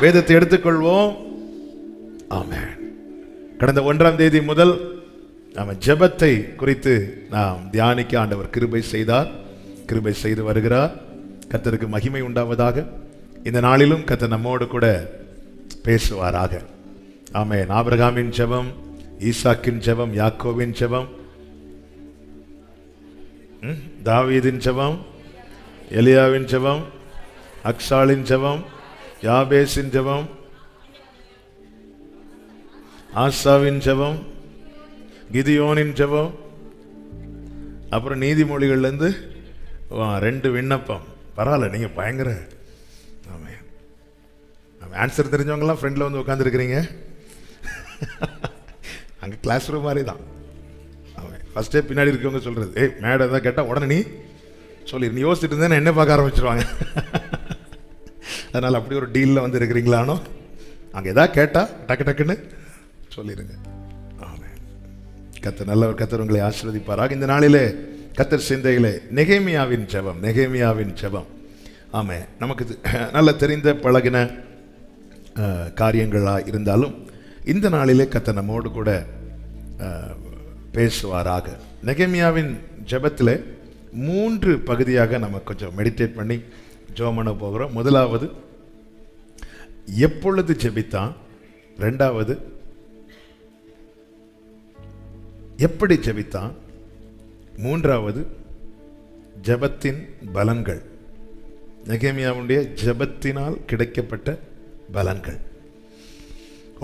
வேதத்தை எடுத்துக்கொள்வோம். ஆமென். கடந்த 1ஆம் தேதி முதல் நாம் ஜெபத்தை குறித்து நாம் தியானிக்க ஆண்டவர் கிருபை செய்தார், கிருபை செய்து வருகிறார். கர்த்தருக்கு மகிமை உண்டாவதாக. இந்த நாளிலும் கர்த்தர் நம்மோடு கூட பேசுவாராக. ஆமென். ஆபிரகாமின் ஜெபம், ஈசாக்கின் ஜெபம், யாக்கோவின் ஜெபம், தாவீதின் ஜெபம், எலியாவின் ஜெபம், அக்சாலின் ஜெபம், யாபேசின் ஜெபம், ஆசாவின் ஜெபம், கிதியோனின் ஜெபம், அப்புறம் நீதிமொழிகள்லேருந்து 2 விண்ணப்பம். பரவாயில்ல, நீங்கள் பயங்கர ஆன்சர் தெரிஞ்சவங்கலாம் ஃப்ரெண்டில் வந்து உட்காந்துருக்கிறீங்க. அங்கே கிளாஸ் ரூம் மாதிரி தான். ஃபஸ்ட்டே பின்னாடி இருக்கவங்க சொல்கிறது, மேடம் எதாவது கேட்டால் உடனே நீ சொல்லி நீ யோசிச்சுட்டு இருந்தேன் என்ன பார்க்க ஆரம்பிச்சிருவாங்க. அதனால் அப்படி ஒரு டீலில் வந்து இருக்கிறீங்களானோ, அங்கே எதாவது கேட்டால் டக்கு டக்குன்னு சொல்லிடுங்க. ஆமென். கர்த்தர் நல்லவர், கர்த்தர் உங்களை ஆசீர்வதிப்பாராக. இந்த நாளிலே கர்த்தர் சிந்தையிலே நெகேமியாவின் ஜெபம், நெகேமியாவின் ஜெபம். ஆமென். நமக்கு நல்ல தெரிந்த பழகின காரியங்களாக இருந்தாலும் இந்த நாளிலே கர்த்தர் நம்மோடு கூட பேசுவாராக. நெகேமியாவின் ஜெபத்தில் 3 பகுதியாக நம்ம கொஞ்சம் மெடிடேட் பண்ணி ஜெபம் பண்ண போகிறோம். முதலாவது எப்பொழுது ஜெபித்தான், 2வது எப்படி ஜெபித்தான், 3வது ஜெபத்தின் பலன்கள், நெகேமியாவுடைய ஜெபத்தினால் கிடைக்கப்பட்ட பலன்கள்.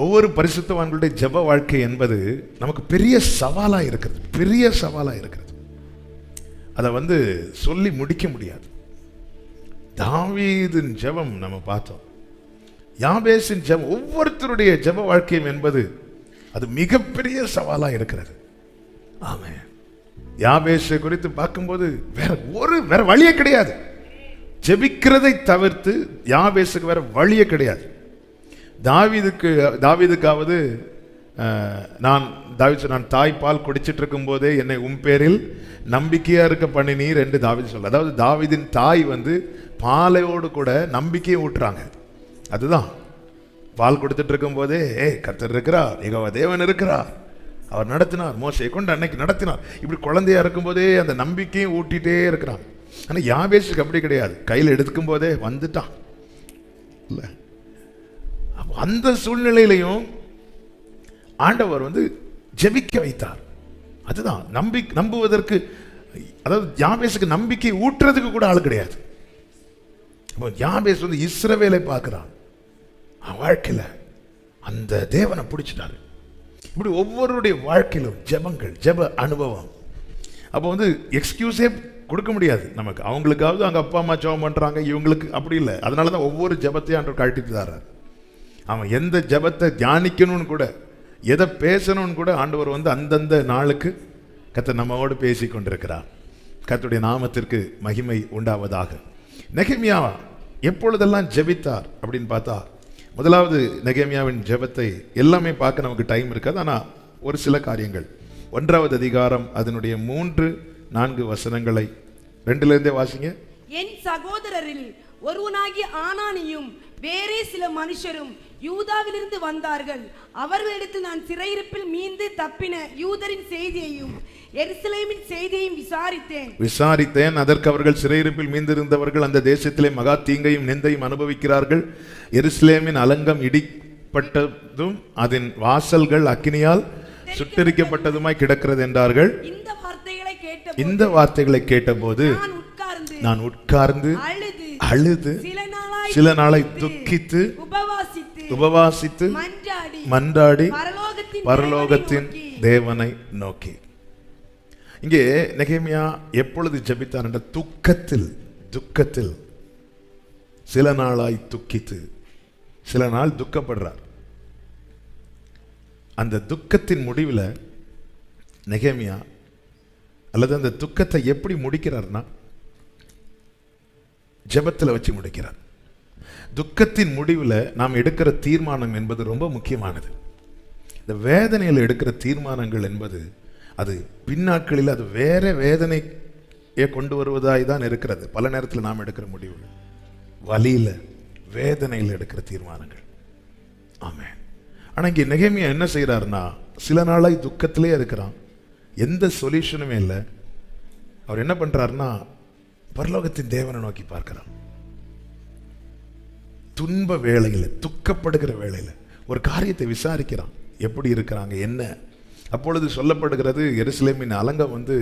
ஒவ்வொரு பரிசுத்தவான்களுடைய ஜெப வாழ்க்கை என்பது நமக்கு பெரிய சவாலாக இருக்கிறது, பெரிய சவாலாக இருக்கிறது. அதை வந்து சொல்லி முடிக்க முடியாது. தாவீதின் ஜெபம் நம்ம பார்த்தோம், யாபேசின் ஜெபம், ஒவ்வொருத்தருடைய ஜெப வாழ்க்கையும் என்பது அது மிகப்பெரிய சவாலாக இருக்கிறது. ஆமென். யாபேசை குறித்து பார்க்கும்போது வேற வழியே கிடையாது. ஜெபிக்கிறதை தவிர்த்து யாபேசுக்கு வேற வழியே கிடையாது. தாவீதுக்காவது நான் தாய்ப்பால் குடிச்சிட்டு இருக்கும் போதே என்னை பேரில் நம்பிக்கையா இருக்க பண்ணினீர் என்று தாவீது சொல்ல. அதாவது தாவீதின் தாய் வந்து பாலையோடு கூட நம்பிக்கையை ஊட்டுறாங்க. அதுதான் பால் கொடுத்துட்டு இருக்கும் போதே கர்த்தர் இருக்கிறார், யெகோவா தேவன் இருக்கிறார், அவர் நடத்தினார், மோசேயை கொண்டு அன்னைக்கு நடத்தினார், இப்படி குழந்தையா இருக்கும் போதே அந்த நம்பிக்கையும் ஊட்டிகிட்டே இருக்கிறாங்க. ஆனால் யாபேசுக்கு அப்படி கிடையாது. கையில் எடுக்கும் போதே வந்துட்டான் இல்லை. அந்த சூழ்நிலையிலையும் ஆண்டவர் வந்து ஜெபிக்க வைத்தார். அதுதான் நம்புவதற்கு, அதாவது யாபேசுக்கு நம்பிக்கை ஊற்றுறதுக்கு கூட ஆள் கிடையாது. யாபேஸ் வந்து இஸ்ரவேலை பார்க்கிறான், வாழ்க்கையில் அந்த தேவனை பிடிச்சிட்டாரு. இப்படி ஒவ்வொருடைய வாழ்க்கையிலும் ஜெபங்கள், ஜெப அனுபவம். அப்போ வந்து எக்ஸ்கியூஸே கொடுக்க முடியாது நமக்கு. அவங்களுக்காவது அவங்க அப்பா அம்மா ஜெபம் பண்ணுறாங்க, இவங்களுக்கு அப்படி இல்லை. அதனால தான் ஒவ்வொரு ஜெபத்தையும் ஆண்டவர் கழட்டிட்டு தர்றார். அவன் எந்த ஜெபத்தை தியானிக்கணும்னு கூட, எதை பேசணும்னு கூட ஆண்டவர் வந்து அந்தந்த நாளுக்கு கர்த்தர் நம்மோடு பேசி கொண்டிருக்கிறார். கர்த்தருடைய நாமத்திற்கு மகிமை உண்டாவதாக. நெகேமியா எப்பொழுதெல்லாம் ஜெபித்தார் அப்படின்னு பார்த்தா, முதலாவது நெகேமியாவின் ஜெபத்தை எல்லாமே பார்க்க நமக்கு டைம் இருக்காது. ஆனால் ஒரு சில காரியங்கள், 1வது அதிகாரம் அதனுடைய 3-4 வசனங்களை 2லேருந்தே வாசிங்க. என் சகோதரரில் ஒருவனாகிய ஆனானியும் வேறே சில மனுஷரும் யூதாவிலிருந்து வந்தார்கள். அவர்களிடத்தில் நான் சிறையிருப்பில் மீண்டு தப்பின யூதரின் செய்தியையும் எருசலேமின் செய்தியையும் விசாரித்தேன். அதற்கு அவர்கள் சிறையிருப்பில் மீந்திருந்தவர்கள் அந்த தேசத்திலே மகா தீங்கையும் நிந்தையும் அனுபவிக்கிறார்கள். எருசலேமின் அலங்கம் இடிப்பட்டதும் அதன் வாசல்கள் அக்கினியால் சுட்டெரிக்கப்பட்டதுமாய் கிடக்கிறது என்றார்கள். இந்த வார்த்தைகளை கேட்டபோது நான் உட்கார்ந்து அழுது சில நாளை துக்கித்து உபவாசித்து மன்றாடி பரலோகத்தின் தேவனை நோக்கி. இங்கே நெகேமியா எப்பொழுது ஜெபித்தார் என்ற துக்கத்தில் சில நாளாய் துக்கித்து, சில நாள் துக்கப்படுறார். அந்த துக்கத்தின் முடிவில் நெகேமியா அல்லது அந்த துக்கத்தை எப்படி முடிக்கிறார்னா ஜெபத்தில் வச்சு முடிக்கிறார். துக்கத்தின் முடிவில் நாம் எடுக்கிற தீர்மானம் என்பது ரொம்ப முக்கியமானது. இந்த வேதனையில் எடுக்கிற தீர்மானங்கள் என்பது அது பின்னாட்களில் அது வேற வேதனையை கொண்டு வருவதாய் தான் இருக்கிறது. பல நேரத்தில் நாம் எடுக்கிற முடிவு வலியில் வேதனையில் எடுக்கிற தீர்மானங்கள். ஆமென். ஆனா இங்கே நெகேமியா என்ன செய்யறாருன்னா, சில நாளாய் துக்கத்திலே இருக்கிறான், எந்த சொல்யூஷனுமே இல்லை. அவர் என்ன பண்றாருன்னா, பரலோகத்தின் தேவனை நோக்கி பார்க்கிறார். துன்ப வேளையில், துக்கப்படுகிற வேளையில் ஒரு காரியத்தை விசாரிக்கிறான், எப்படி இருக்கிறாங்க என்ன. அப்பொழுது சொல்லப்படுகிறது, எருசலேமின் அலங்கம் வந்து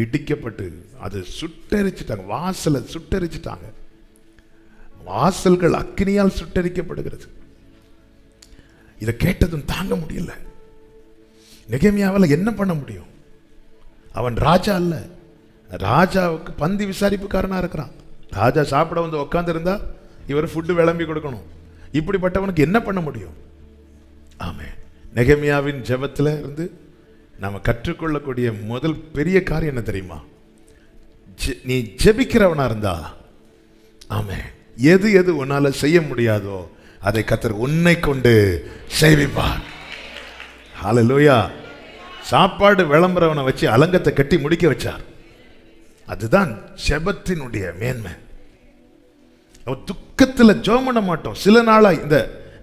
இடிக்கப்பட்டு அது சுட்டெரிச்சிட்டாங்க, வாசலை சுட்டெரிச்சிட்டாங்க, வாசல்கள் அக்கினியால் சுட்டெரிக்கப்படுகிறது. இதை கேட்டதும் தாங்க முடியல. நெகேமியாவால் என்ன பண்ண முடியும்? அவன் ராஜா அல்ல, ராஜாவுக்கு பந்தி விசாரிப்புக்காரனா இருக்கிறான். ராஜா சாப்பிட வந்து உட்கார்ந்து இருந்தா இவர் ஃபுட்டு விளம்பி கொடுக்கணும். இப்படிப்பட்டவனுக்கு என்ன பண்ண முடியும்? ஆமென். நெகேமியாவின் ஜெபத்துல இருந்து நாம கற்றுக்கொள்ளக்கூடிய முதல் பெரிய காரியம் என்ன தெரியுமா? நீ ஜெபிக்கிறவனா இருந்தா, ஆமென், எது எது உன்னால செய்ய முடியாதோ அதை கர்த்தர் உன்னை கொண்டு செய்விப்பார். ஹல்லேலூயா. சாப்பாடு விளம்பரவனை வச்சு அலங்கத்தை கட்டி முடிக்க வச்சார். அதுதான் ஜெபத்தினுடைய மேன்மை. துக்கத்தில் ஜெபம் பண்ண மாட்டோம். சில நாளா இந்த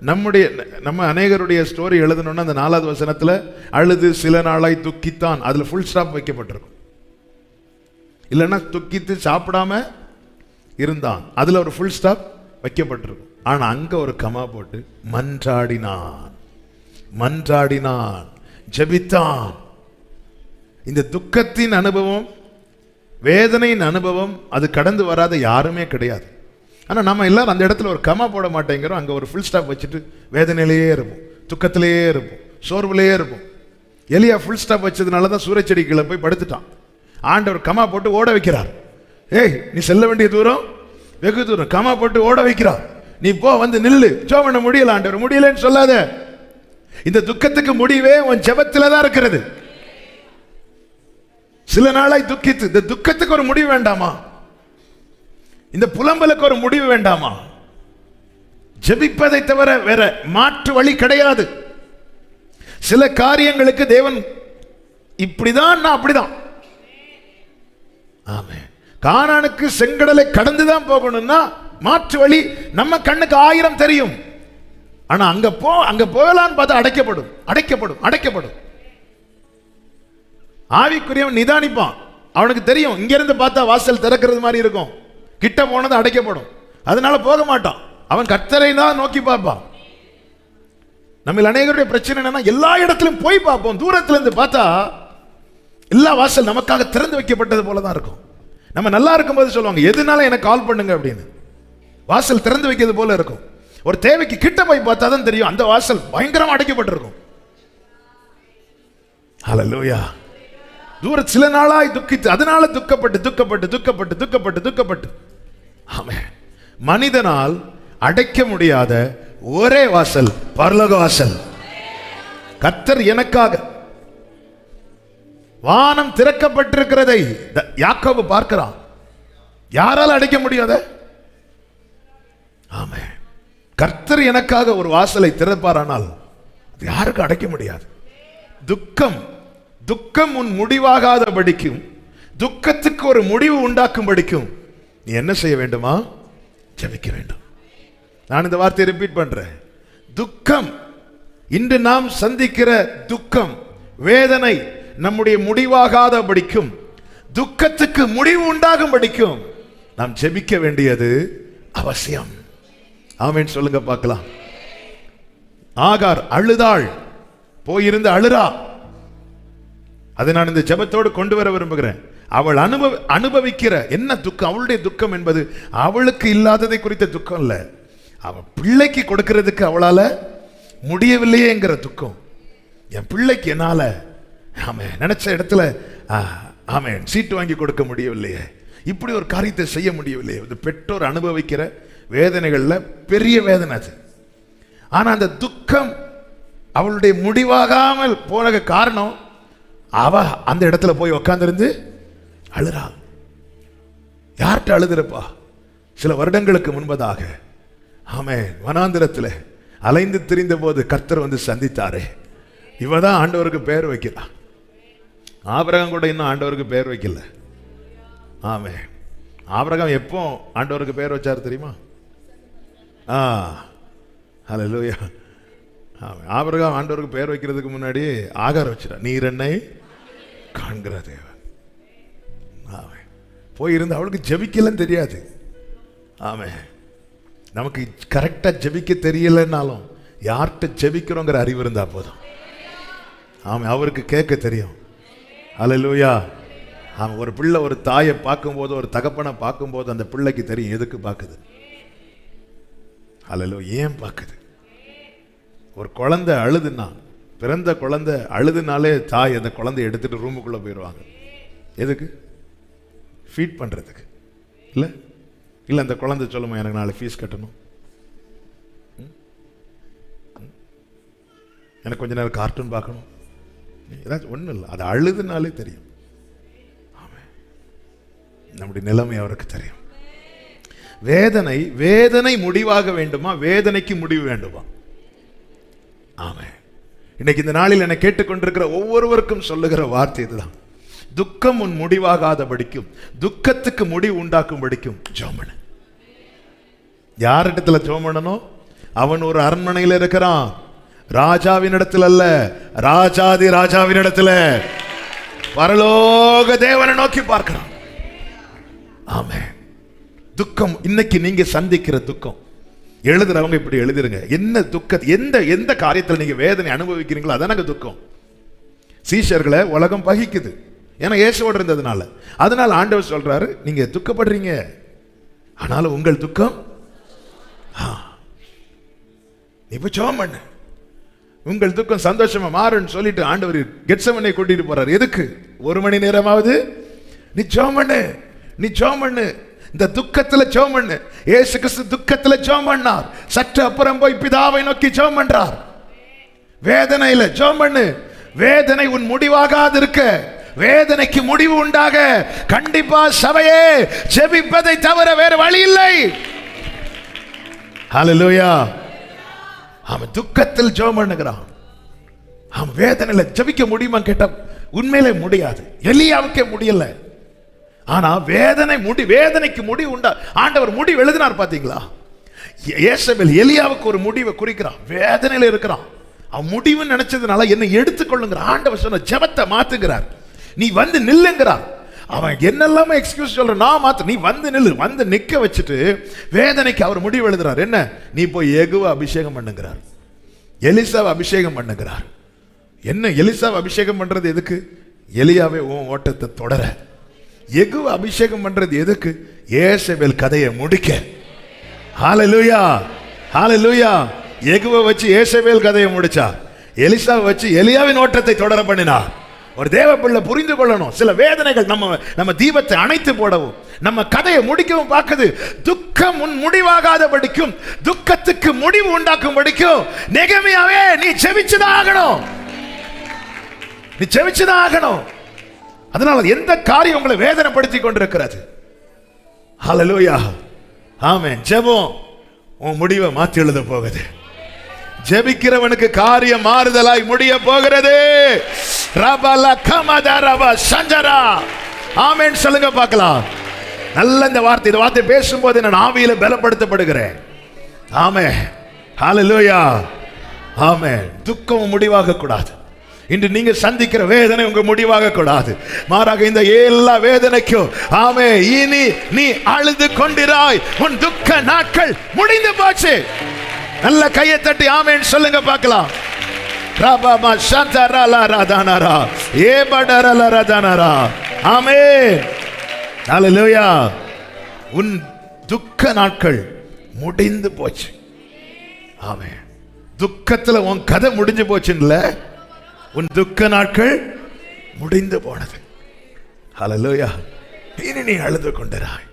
நம்ம அநேகருடைய ஸ்டோரி எழுதணும்னா அந்த 4வது வசனத்துல அழுது சில நாளாய் துக்கித்தான், அதுல ஃபுல் ஸ்டாப் வைக்கப்பட்டிருக்கும். இல்லைன்னா துக்கித்து சாப்பிடாம இருந்தான், அதுல ஒரு ஃபுல் ஸ்டாப் வைக்கப்பட்டிருக்கும். ஆனா அங்க ஒரு கமா போட்டு மன்றாடினான், மன்றாடினான், ஜெபித்தான். இந்த துக்கத்தின் அனுபவம், வேதனையின் அனுபவம் அது கடந்து வராத யாருமே கிடையாது. ஆனால் நம்ம எல்லாரும் அந்த இடத்துல ஒரு கமா போட மாட்டேங்கிறோம். அங்கே ஒரு ஃபுல் ஸ்டாப் வச்சுட்டு வேதனையிலேயே இருப்போம், துக்கத்திலேயே இருப்போம், சோர்வுலேயே இருப்போம். எலியா ஃபுல் ஸ்டாப் வச்சதுனால தான் சூறைச்செடி கீழே போய் படுத்துட்டான். ஆண்டவர் கமா போட்டு ஓட வைக்கிறார். ஏய், நீ செல்ல வேண்டிய தூரம் வெகு தூரம், கமா போட்டு ஓட வைக்கிறார். நீ போ, வந்து நில்லு, ஜெபம் பண்ண முடியல ஆண்டவர், முடியலன்னு சொல்லாத. இந்த துக்கத்துக்கு முடிவே உன் ஜெபத்துல தான் இருக்கிறது. சில நாளாய் துக்கித்து, இந்த துக்கத்துக்கு ஒரு முடிவு வேண்டாமா? இந்த புலம்பலுக்கு ஒரு முடிவு வேண்டாமா? ஜெபிப்பதை தவிர வேற மாற்று வழி கிடையாது. சில காரியங்களுக்கு தேவன் இப்படிதான், அப்படிதான். ஆமென். கானானுக்கு செங்கடலை கடந்துதான் போகணும்னா மாற்று வழி நம்ம கண்ணுக்கு 1000 தெரியும். ஆனா அங்க போகலான்னு பார்த்தா அடைக்கப்படும், அடைக்கப்படும், அடைக்கப்படும். ஆவிக்குரியவன் நிதானிப்பான். அவனுக்கு தெரியும், இங்க இருந்து பார்த்தா வாசல் திறக்கிறது மாதிரி இருக்கும், கிட்ட போனது அடைக்கப்படும், அதனால போக மாட்டான். அவன் கர்த்தரை தான் நோக்கி பார்ப்பான். நம்ம அநேகருடைய பிரச்சனை என்னன்னா, எல்லா இடத்திலும் போய் பார்ப்போம், தூரத்துல இருந்து பார்த்தா எல்லா வாசல் நமக்காக திறந்து வைக்கப்பட்டது போலதான் இருக்கும். நம்ம நல்லா இருக்கும்போது சொல்லுவாங்க, எதுனால எனக்கு கால் பண்ணுங்க அப்படின்னு. வாசல் திறந்து வைக்கிறது போல இருக்கும். ஒரு தேவைக்கு கிட்ட போய் பார்த்தா தான் தெரியும், அந்த வாசல் பயங்கரமா அடைக்கப்பட்டிருக்கும். ஹல்லேலூயா. தூர சில நாளாய் துக்கித்து, அதனால துக்கப்பட்டு துக்கப்பட்டு துக்கப்பட்டு துக்கப்பட்டு துக்கப்பட்டு. ஆமென். மனிதனால் அடைக்க முடியாத ஒரே வாசல் பரலோக வாசல். கர்த்தர் எனக்காக வானம் திறக்கப்பட்டிருக்கிறதை யாக்கோபு பார்க்கிறான். யாரால் அடைக்க முடியாத? ஆமென். கர்த்தர் எனக்காக ஒரு வாசலை திறப்பாரானால் யாருக்கும் அடைக்க முடியாது. துக்கம் துக்கம் உன் முடிவாகாதபடிக்கும், துக்கத்துக்கு ஒரு முடிவு உண்டாக்கும்படிக்கும் நீ என்ன செய்ய வேண்டுமா? ஜெபிக்க வேண்டும். நான் இந்த வார்த்தையை ரிப்பீட் பண்றேன். துக்கம், இன்று நாம் சந்திக்கிற துக்கம், வேதனை நம்முடைய முடிவாகாதபடிக்கும், துக்கத்துக்கு முடிவு உண்டாகும்படிக்கும் நாம் ஜெபிக்க வேண்டியது அவசியம். ஆமென் சொல்லுங்க பார்க்கலாம். ஆகார் அழுதாள், போயிருந்து அழுறா. அதை நான் இந்த ஜெபத்தோடு கொண்டு வர விரும்புகிறேன். அவள் அனுபவிக்கிற என்ன துக்கம், அவளுடைய துக்கம் என்பது அவளுக்கு இல்லாததை குறித்த துக்கம் இல்ல, அவள் பிள்ளைக்கு கொடுக்கிறதுக்கு அவளால முடியவில்லையேங்கிற துக்கம். என் பிள்ளைக்கு என்னால ஆமென் நினைச்ச இடத்துல ஆமென் சீட்டு வாங்கி கொடுக்க முடியவில்லையே, இப்படி ஒரு காரியத்தை செய்ய முடியவில்லையே. இந்த பெற்றோர் அனுபவிக்கிற வேதனைகள்ல பெரிய வேதனை அது. ஆனா அந்த துக்கம் அவளுடைய முடிவாகாமல் போன காரணம், அவ அந்த இடத்துல போய் உட்கார்ந்திருந்து அழுறா. யார்கிட்ட அழுதுறப்பா? சில வருடங்களுக்கு முன்பதாக ஆமென் வனாந்திரத்தில் அலைந்து திரிந்த போது கர்த்தர் வந்து சந்தித்தாரே, இவதான் ஆண்டவருக்கு பெயர் வைக்கிறான். ஆபிரகாம் கூட இன்னும் ஆண்டவருக்கு பெயர் வைக்கல. ஆமென். ஆபிரகாம் எப்போ ஆண்டவருக்கு பெயர் வச்சார் தெரியுமா? ஹல்லேலூயா. ஆபிரகாம் ஆண்டவருக்கு பெயர் வைக்கிறதுக்கு முன்னாடி ஆகாரம் வச்சிட்டார். நீர் என்னை காண்கிற தேவன். போயிருந்து அவளுக்கு ஜெபிக்கலன்னு தெரியாது. ஆமென். நமக்கு கரெக்டா ஜெபிக்க தெரியலன்னாலும் யார்கிட்ட ஜெபிக்கிறோங்கிற அறிவு இருந்தா போதும். ஆமாம், அவருக்கு கேட்க தெரியும். ஹல்லேலூயா. ஆமாம், ஒரு பிள்ளை ஒரு தாயை பார்க்கும்போது, ஒரு தகப்பனை பார்க்கும்போது அந்த பிள்ளைக்கு தெரியும் எதுக்கு பார்க்குது. ஹல்லேலூயா. ஏன் பார்க்குது? ஒரு குழந்தை அழுதுன்னா, பிறந்த குழந்தை அழுதுனாலே தாய் அந்த குழந்தைய எடுத்துட்டு ரூமுக்குள்ள போயிடுவாங்க. எதுக்கு? ஃபீட் பண்றதுக்கு. இல்லை இல்லை அந்த குழந்தை சொல்லுமா, எனக்கு நாளை ஃபீஸ் கட்டணும், எனக்கு கொஞ்ச நேரம் கார்ட்டூன் பார்க்கணும், ஏதாச்சும் ஒன்றும் இல்லை. அது அழுதுனாலே தெரியும். ஆமாம், நம்முடைய நிலைமை அவருக்கு தெரியும். வேதனை வேதனை முடிவாக வேண்டுமா, வேதனைக்கு முடிவு வேண்டுமா? ஆமாம். இன்னைக்கு இந்த நாளில் என்னை கேட்டுக்கொண்டிருக்கிற ஒவ்வொருவருக்கும் சொல்லுகிற வார்த்தை இதுதான். துக்கம் உன் முடிவாகாதபடிக்கும், துக்கத்துக்கு முடிவு உண்டாக்கும்படிக்கும் ஜெபம் பண்ணு. யாரிடத்துல ஜெபம் பண்ணணும்? அவன் ஒரு அரண்மனையில் இருக்கிறான், ராஜாவின் இடத்துல அல்ல, ராஜாதி ராஜாவின் இடத்துல, பரலோக தேவனை நோக்கி பார்க்கிறான். ஆமென். துக்கம் இன்னைக்கு நீங்க சந்திக்கிற துக்கம், எழுதுறவங்க இப்படி எழுதிருங்க. என்ன துக்கம், எந்த காரியத்தில் நீங்க வேதனை அனுபவிக்கிறீங்களோ அதானங்க துக்கம். சீஷர்களை உலகம் பகிக்குது, ஏன்னா இயேசுவோடு இருந்ததுனால. அதனால ஆண்டவர் சொல்றாரு, நீங்க துக்கப்படுறீங்க, ஆனாலும் உங்கள் துக்கம் இப்ப ஜெபம் பண்ணு, உங்கள் துக்கம் சந்தோஷமா மாறுன்னு சொல்லிட்டு ஆண்டவர் கெத்செமனே கூட்டிட்டு போறாரு. எதுக்கு? 1 மணி நேரமாவது நீ ஜெபம் பண்ணு, நீ ஜெபம் பண்ணு, இந்த துக்கத்துல ஜெபம் பண்ணு. இயேசு கிறிஸ்து துக்கத்துல ஜெபம் பண்ணார், சற்று அப்புறம் போய் பிதாவை நோக்கி ஜெபம் பண்றார். வேதனையில ஜெபம் பண்ணு. வேதனை உன் முடிவாகாது இருக்க, வேதனைக்கு முடிவு உண்டாக கண்டிப்பா சபையே ஜெபிப்பதை தவிர வேற வழி இல்லை. ஹல்லேலூயா. அவன் துக்கத்தில் ஜெபம் பண்ணுகிறான். அவன் வேதனையில ஜெபிக்க முடியுமா கேட்டா உண்மையிலே முடியாது. எலியாவுக்கே முடியல. ஆனா வேதனைக்கு முடிவு உண்டா. ஆண்டவர் முடிவு எழுதினார் பாத்தீங்களா? யேசபேல் எலியாவுக்கு ஒரு முடிவை குறிக்கிறான். வேதனையில இருக்கிறான், அவன் முடிவு நினைச்சதுனால என்னை எடுத்துக்கொள்ளுங்கிற ஆண்டவர் சொன்ன ஜெபத்தை மாத்துகிறார். நீ வந்து நில்லுங்கிறார். அவன் என்னெல்லாம எக்ஸ்கியூஸ் சொல்ற, நான் மாத்த, நீ வந்து நில்லு. வந்து நிக்க வச்சுட்டு வேதனைக்கு அவர் முடிவு எழுதுறார். என்ன? நீ போய் யெகூவ அபிஷேகம் பண்ணுகிறார், எலிசாவை அபிஷேகம் பண்ணுகிறார். என்ன எலிசாவை அபிஷேகம் பண்றது எதுக்கு? எலியாவே உன் ஓட்டத்தை தொடர. யெகூவ அபிஷேகம் பண்றது எதுக்கு? யேசபேல் கதையை முடிக்க. ஹல்லேலூயா, ஹல்லேலூயா. யெகூவ வச்சு யேசபேல் கதையை முடிச்சார், எலிசாவை வச்சு எலியாவின் ஓட்டத்தை தொடர பண்ணினார். ஒரு தேவ பிள்ளை புரிந்து கொள்ளணும், சில வேதனைகள் நம்ம தீபத்தை அணைத்து போடவும், நம்ம கதையை முடிக்கவும் பார்க்குது. துக்கம் உன் முடிவாகாத படிக்கும், துக்கத்துக்கு முடிவு உண்டாக்கும் படிக்கும். நெகமியாவே நீ ஜெபிச்சுதான் ஆகணும், நீ ஜெபிச்சுதான் ஆகணும். அதனால எந்த காரியம் உங்களை வேதனைப்படுத்தி கொண்டிருக்கிறது? ஹல்லேலூயா. ஆமென். ஜெபம் உன் முடிவை மாற்றி எழுத போகுது. ஜெபிக்கிறவனுக்கு காரியம் மாறுதலாய் முடிய போகிறது. ஆமென் சொல்லுங்க பார்க்கலாம். நல்ல இந்த வார்த்தை பேசும்போது நான் ஆவியில பலப்படுத்தப்படுகிறேன். ஆமென். ஹல்லேலூயா. ஆமென். துக்கம் முடிவாக கூடாது. இன்று நீங்க சந்திக்கிற வேதனை உங்க முடிவாக கூடாது. மாறாக இந்த எல்லா வேதனைக்கும் ஆமென், இனி நீ அழுது கொண்டிராய், உன் துக்க நாட்கள் முடிந்து போச்சு. நல்ல கையை தட்டி ஆமென் சொல்லுங்க பார்க்கலாம். ரபமா சந்தரல ரதனரா ஏபடரல ரதனரா. ஆமென். ஹல்லேலூயா. உன் துக்க நாட்கள் முடிந்து போச்சு. ஆமென். துக்கத்துல உன் கதை முடிஞ்சு போச்சுல்ல, உன் துக்க நாட்கள் முடிந்து போனது. ஹல்லேலூயா. இனி நீ அழுது கொண்டிராய்.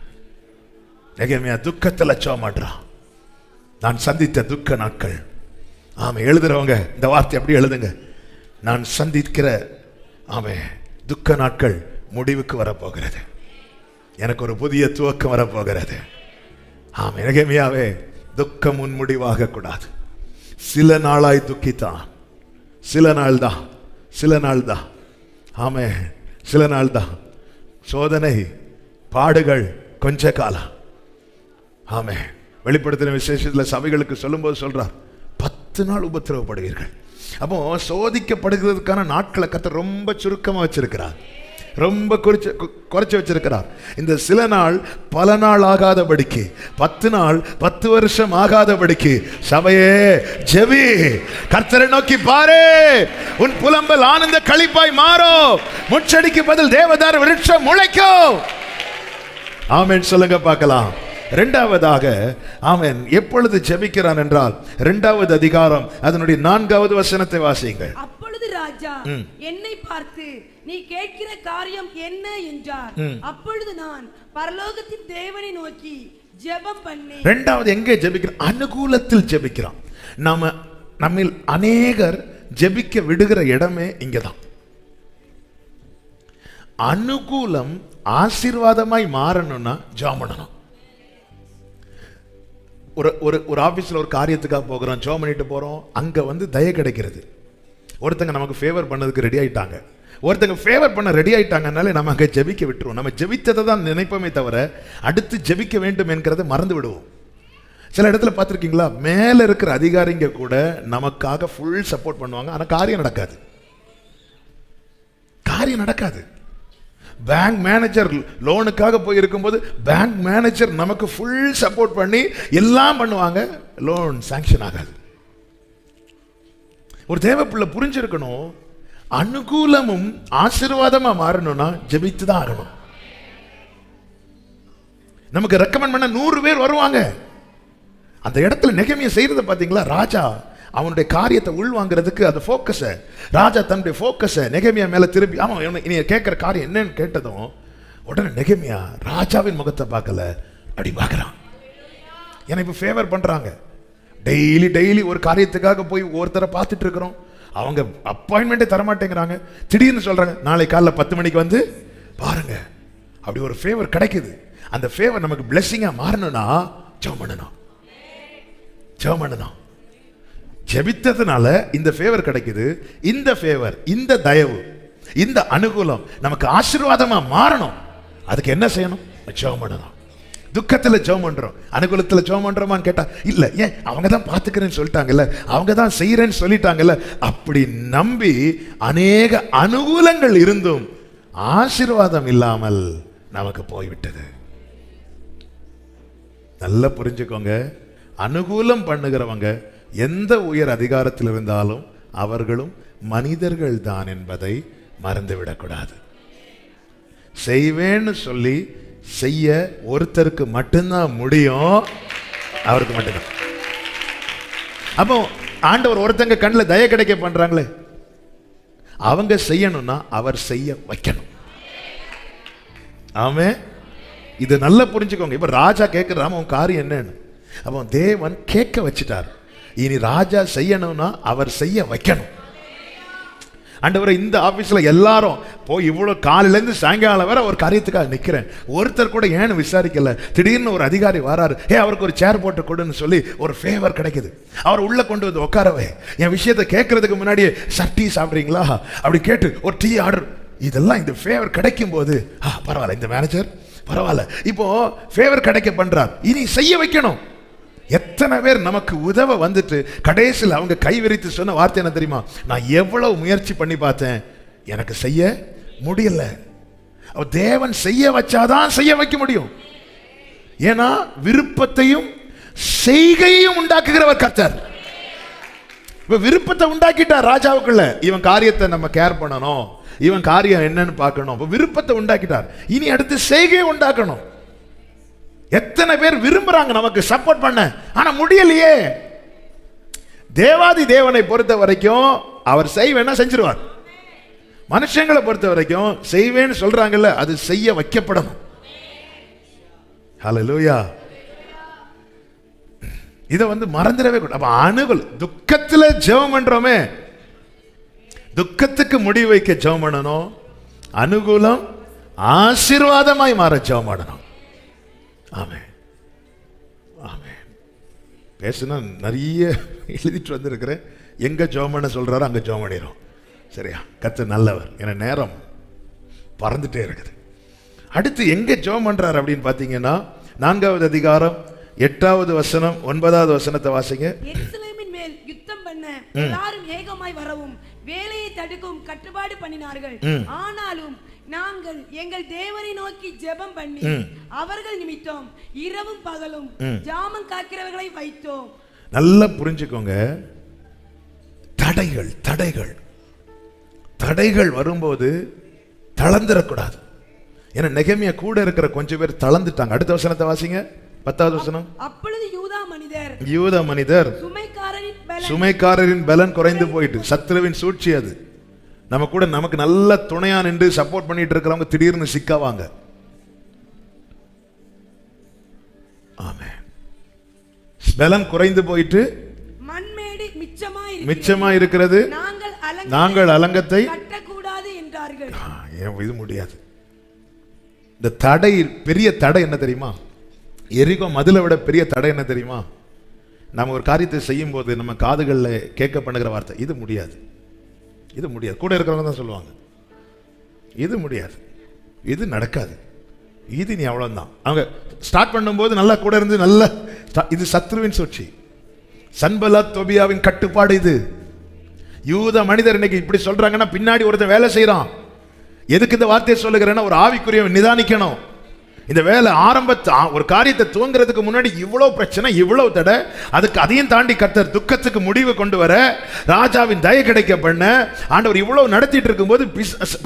நெகமியா துக்கத்துல சோமாட்றான். நான் சந்தித்த துக்க நாட்கள். ஆமே, எழுதுறவங்க இந்த வார்த்தை அப்படி எழுதுங்க. நான் சந்திக்கிற ஆமே துக்க நாட்கள் முடிவுக்கு வரப்போகிறது. எனக்கு ஒரு புதிய துவக்கம் வரப்போகிறது. ஆமே, நெகமியாவே துக்கம் உன் முடிவாக கூடாது. சில நாளாய் துக்கித்தான், சில நாள் தான். ஆமே, சில நாள் தான். சோதனை பாடுகள் கொஞ்ச காலம். ஆமே, வெளிப்படுத்தின விசேஷத்துல சபைகளுக்கு சொல்லும்போது சொல்றார், 10 நாள் உபத்திரவப்படுவீர்கள். அப்போ சோதிக்கப்படுகிறதுக்கான நாட்களை கர்த்தர் ரொம்ப சுருக்கமா வச்சிருக்கிறார், ரொம்ப குறைச்சு வச்சிருக்கிறார். இந்த சில நாள் பல நாள் ஆகாதபடிக்கு, 10 நாள் 10 வருஷம் ஆகாதபடிக்கு சபையே ஜெபி, கர்த்தரை நோக்கி பாரு, உன் புலம்பல் ஆனந்த களிப்பாய் மாறும், முச்சடிக்கு பதில் தேவதார விருட்சம் முளைக்கும். ஆமென் சொல்லுங்க பார்க்கலாம். இரண்டாவதாக ஆமென் எப்பொழுது ஜெபிக்கிறான் என்றால் 2வது அதிகாரம் அதனுடைய 4வது வசனத்தை வாசியுங்கள். அப்பொழுது ராஜா என்னை பார்த்து, நீ கேட்கிற காரியம் என்ன என்றார். அப்பொழுது நான் பரலோகத்தின் தேவனை நோக்கி ஜெபம் பண்ணி. இரண்டாவது எங்கே ஜெபிக்கிறான்? அனுகூலத்தில் ஜெபிக்கிறான். நம்மில் அநேகர் ஜெபிக்க விடுகிற இடமே இங்கதான். அனுகூலம் ஆசீர்வாதமாய் மாறணும்னா ஜெபம் பண்ணணும். ஒரு ஆபீஸ்ல ஒரு காரியத்துக்காக போகிறோம், ஜெபம் பண்ணிட்டு போறோம், அங்க வந்து தயை கிடைக்கிறது. ஒருத்தங்க நமக்கு ஃபேவர் பண்ணதுக்கு ரெடி ஆயிட்டாங்க, ஒருத்தங்க ஃபேவர் பண்ண ரெடி ஆயிட்டாங்கனாலே நம்ம அங்கே ஜெபிக்க விட்டுருவோம். நம்ம ஜெபித்ததை தான் நினைப்போமே தவிர அடுத்து ஜெபிக்க வேண்டும் என்கிறத மறந்து விடுவோம். சில இடத்துல பார்த்துருக்கீங்களா, மேல இருக்கிற அதிகாரிங்க கூட நமக்காக ஃபுல் சப்போர்ட் பண்ணுவாங்க, ஆனா காரியம் நடக்காது. காரியம் நடக்காது. பேங்க் மேனேஜர் லோனுக்காக போய் இருக்கும்போது பேங்க் மேனேஜர் நமக்கு ஃபுல் சப்போர்ட் பண்ணி எல்லாம் பண்ணுவாங்க, லோன் சாங்ஷன் ஆகாது. ஒரு தேவப்பிள்ளை புரிஞ்சிருக்கணும், அனுகூலமும் ஆசீர்வாதமா மாறணும்னா ஜெபித்து தான் ஆகணும். நமக்கு ரெக்கமெண்ட் பண்ண 100 பேர் வருவாங்க. அந்த இடத்துல நெகேமியா செய்யறத பாத்தீங்களா? ராஜா அவனுடைய காரியத்தை உள்வாங்கிறதுக்கு அந்த ஃபோக்கஸை, ராஜா தன்னுடைய ஃபோக்கஸை நெகேமியா மேல திருப்பி, அவன் இனி கேட்கிற காரியம் என்னன்னு கேட்டதும் உடனே நெகேமியா ராஜாவின் முகத்தை பார்க்கல, அப்படி பார்க்கறான். ஏன்னா இப்ப ஃபேவர் பண்றாங்க. டெய்லி ஒரு காரியத்துக்காக போய் ஒருத்தரை பார்த்துட்டு இருக்கிறோம், அவங்க அப்பாயின்மெண்ட்டே தரமாட்டேங்கிறாங்க. திடீர்னு சொல்றாங்க, நாளை காலைல 10 மணிக்கு வந்து பாருங்க. அப்படி ஒரு ஃபேவர் கிடைக்குது. அந்த ஃபேவர் நமக்கு பிளெஸிங்கா மாறணும்னா ஜெபம் பண்ணணும். ஜெபம் பண்ணணும். ஜெபித்ததுனால இந்த ஃபேவர் கிடைக்குது. இந்த ஃபேவர், இந்த தயவு, இந்த அனுகூலம் நமக்கு ஆசீர்வாதமா மாறணும். அதுக்கு என்ன செய்யணும்? ஜெபம் பண்ணணும். துக்கத்துல ஜெபம் பண்றோம், அனுகூலத்துல ஜெபம் பண்றோமான்னு கேட்டா இல்ல. ஏன்? அவங்க தான் பாத்துக்கிறேன்னு சொல்லிட்டாங்கல்ல, அவங்க தான் செய்யறேன்னு சொல்லிட்டாங்கல்ல. அப்படி நம்பி அநேக அனுகூலங்கள் இருந்தும் ஆசீர்வாதம் இல்லாமல் நமக்கு போய்விட்டது. நல்லா புரிஞ்சுக்கோங்க, அனுகூலம் பண்ணுகிறவங்க எந்த உயர் அதிகாரத்தில் இருந்தாலும் அவர்களும் மனிதர்கள் தான் என்பதை மறந்துவிடக்கூடாது. செய்வேன்னு சொல்லி செய்ய ஒருத்தருக்கு மட்டும்தான் முடியும், அவருக்கு மட்டும்தான். அப்போ ஆண்டவர் ஒருத்தங்க கண்ணில் தயை கிடைக்க பண்றாங்களே, அவங்க செய்யணும்னா அவர் செய்ய வைக்கணும். ஆமே, இது நல்லா புரிஞ்சுக்கோங்க. இப்ப ராஜா கேட்கிறாம உன் காரியம் என்னன்னு, அப்போ தேவன் கேட்க வச்சுட்டார். இனி ராஜா செய்யணும்னா அவர் செய்ய வைக்கணும். ஆண்டவரே, இந்த ஆபீஸ்ல எல்லாரும் போய் இவ்வளவு காலையிலேருந்து சாயங்காலம் வரை ஒரு காரியத்துக்காக நிக்கிறேன், ஒருத்தர் கூட ஏன்னு விசாரிக்கல. திடீர்னு ஒரு அதிகாரி வராரு, அவருக்கு ஒரு சேர் போட்டு கொடுன்னு சொல்லி ஒரு ஃபேவர் கிடைக்குது. அவர் உள்ள கொண்டு வந்து உட்காரவே, என் விஷயத்தை கேட்கறதுக்கு முன்னாடியே சார் டீ சாப்பிட்றீங்களா அப்படி கேட்டு ஒரு டீ ஆர்டர். இதெல்லாம் இந்த ஃபேவர் கிடைக்கும் போது பரவாயில்ல, இந்த மேனேஜர் பரவாயில்ல, இப்போ ஃபேவர் கிடைக்க பண்றார், இனி செய்ய வைக்கணும். எத்தனை பேர் நமக்கு உதவ வந்துட்டு கடைசியில் அவங்க கைவிரித்து சொன்ன வார்த்தை என்ன தெரியுமா? நான் எவ்வளவு முயற்சி பண்ணி பார்த்தேன், எனக்கு செய்ய முடியல. தேவன் செய்ய வச்சாதான் செய்ய வைக்க முடியும். ஏன்னா விருப்பத்தையும் செய்கையும் உண்டாக்குகிறவர் கர்த்தர். இப்ப விருப்பத்தை உண்டாக்கிட்டார் ராஜாவுக்குள்ள, இவன் காரியத்தை நம்ம கேர் பண்ணணும், இவன் காரியம் என்னன்னு பார்க்கணும். விருப்பத்தை உண்டாக்கிட்டார், இனி அடுத்து செய்கையை உண்டாக்கணும். எத்தனை பேர் விரும்புறாங்க நமக்கு சப்போர்ட் பண்ண, ஆனா முடியலையே. தேவாதி தேவனை பொறுத்த வரைக்கும் அவர் செய்வேன்னா செஞ்சிருவார். மனுஷங்களை பொறுத்த வரைக்கும் செய்வேன்னு சொல்றாங்கல்ல, அது செய்ய வைக்கப்படணும். ஹல்லேலூயா. இதை மறந்துடவே கூடாது. அப்ப அனுகூல துக்கத்துல ஜெபம் பண்றோமே, துக்கத்துக்கு முடிவு வைக்க ஜெபம் பண்ணணும். அனுகூலம் ஆசீர்வாதமாய் மாற ஜெபம் பண்ணணும். ஆமென், ஆமென். பேசுனா நிறைய எழுதிட்டு வந்திருக்கிறேன். எங்க ஜெபம் பண்ண சொல்றாரோ அங்க ஜெபம் பண்ணிடும். சரியா? கர்த்தர் நல்லவர். என நேரம் பறந்துட்டே இருக்குது. அடுத்து எங்க ஜெபம் பண்றாரு அப்படின்னு பாத்தீங்கன்னா 4வது அதிகாரம் 8வது வசனம் 9வது வசனத்தை வாசிங்க. எருசலேமின் மேல் யுத்தம் பண்ண எல்லாரும் ஏகமாய் வரவும் வேலையை தடுக்கும் கட்டுப்பாடு பண்ணினார்கள். ஆனாலும் நாங்கள் எங்கள் தேவனை நோக்கி ஜெபம் பண்ணி அவர்கள் நிமித்தம் இரவும் பகலும் ஜாமம் காக்கிறவர்களை வைத்தோம். நல்லா புரிஞ்சுக்கோங்க. தடைகள் தடைகள் தடைகள் வரும்போது தளர்ந்துடக்கூடாது. ஏன்னா நெகேமியா கூட இருக்கிற கொஞ்சம் பேர் தளர்ந்துட்டாங்க. அடுத்த வசனத்தை வாசிங்க. 10வது வசனம். அப்பொழுது யூதா மனிதர் சுமைக்காரரின் பலன் குறைந்து போயிட்டு, சத்துருவின் சூழ்ச்சி அது. நம்ம கூட நமக்கு நல்ல துணையா நின்று சப்போர்ட் பண்ணிட்டு இருக்கிறவங்க திடீர்னு சிக்காவாங்க. ஆமென். பலன் குறைந்து போயிட்டு மிச்சமா இருக்கிறது நாங்கள் அலங்கத்தை கட்டக்கூடாது என்றார்கள். இது முடியாது. இந்த தடை, பெரிய தடை என்ன தெரியுமா? எரிகோ மதிலை விட பெரிய தடை என்ன தெரியுமா? நம்ம ஒரு காரியத்தை செய்யும் போது நம்ம காதுகளில் கேட்க பண்ணுகிற வார்த்தை, இது முடியாது, இது முடியாது. கூட இருக்கிறவங்க தான் சொல்லுவாங்க, இது முடியாது, இது நடக்காது, இது நீ அவ்வளவுதான். அவங்க ஸ்டார்ட் பண்ணும்போது நல்லா கூட இருந்து நல்ல, இது சத்ருவின் சூழ்ச்சி, சன்பலத் தொபியாவின் கட்டுப்பாடு இது. யூத மனிதர் இன்னைக்கு இப்படி சொல்றாங்கன்னா பின்னாடி ஒருத்தன் வேலை செய்யறான். எதுக்கு இந்த வார்த்தையை சொல்லுகிறேன்னா, ஒரு ஆவிக்குரிய நிதானிக்கணும். இந்த வேலை ஒரு காரியத்தை துவங்குறதுக்கு முன்னாடி இவ்வளவு பிரச்சனை, இவ்வளவு தடை, அதுக்கு அதையும் தாண்டி கர்த்தர் துக்கத்துக்கு முடிவு கொண்டு வர, ராஜாவின் தயை கிடைக்க பண்ண, ஆண்டவர் இவ்வளவு நடத்திட்டு இருக்கும்போது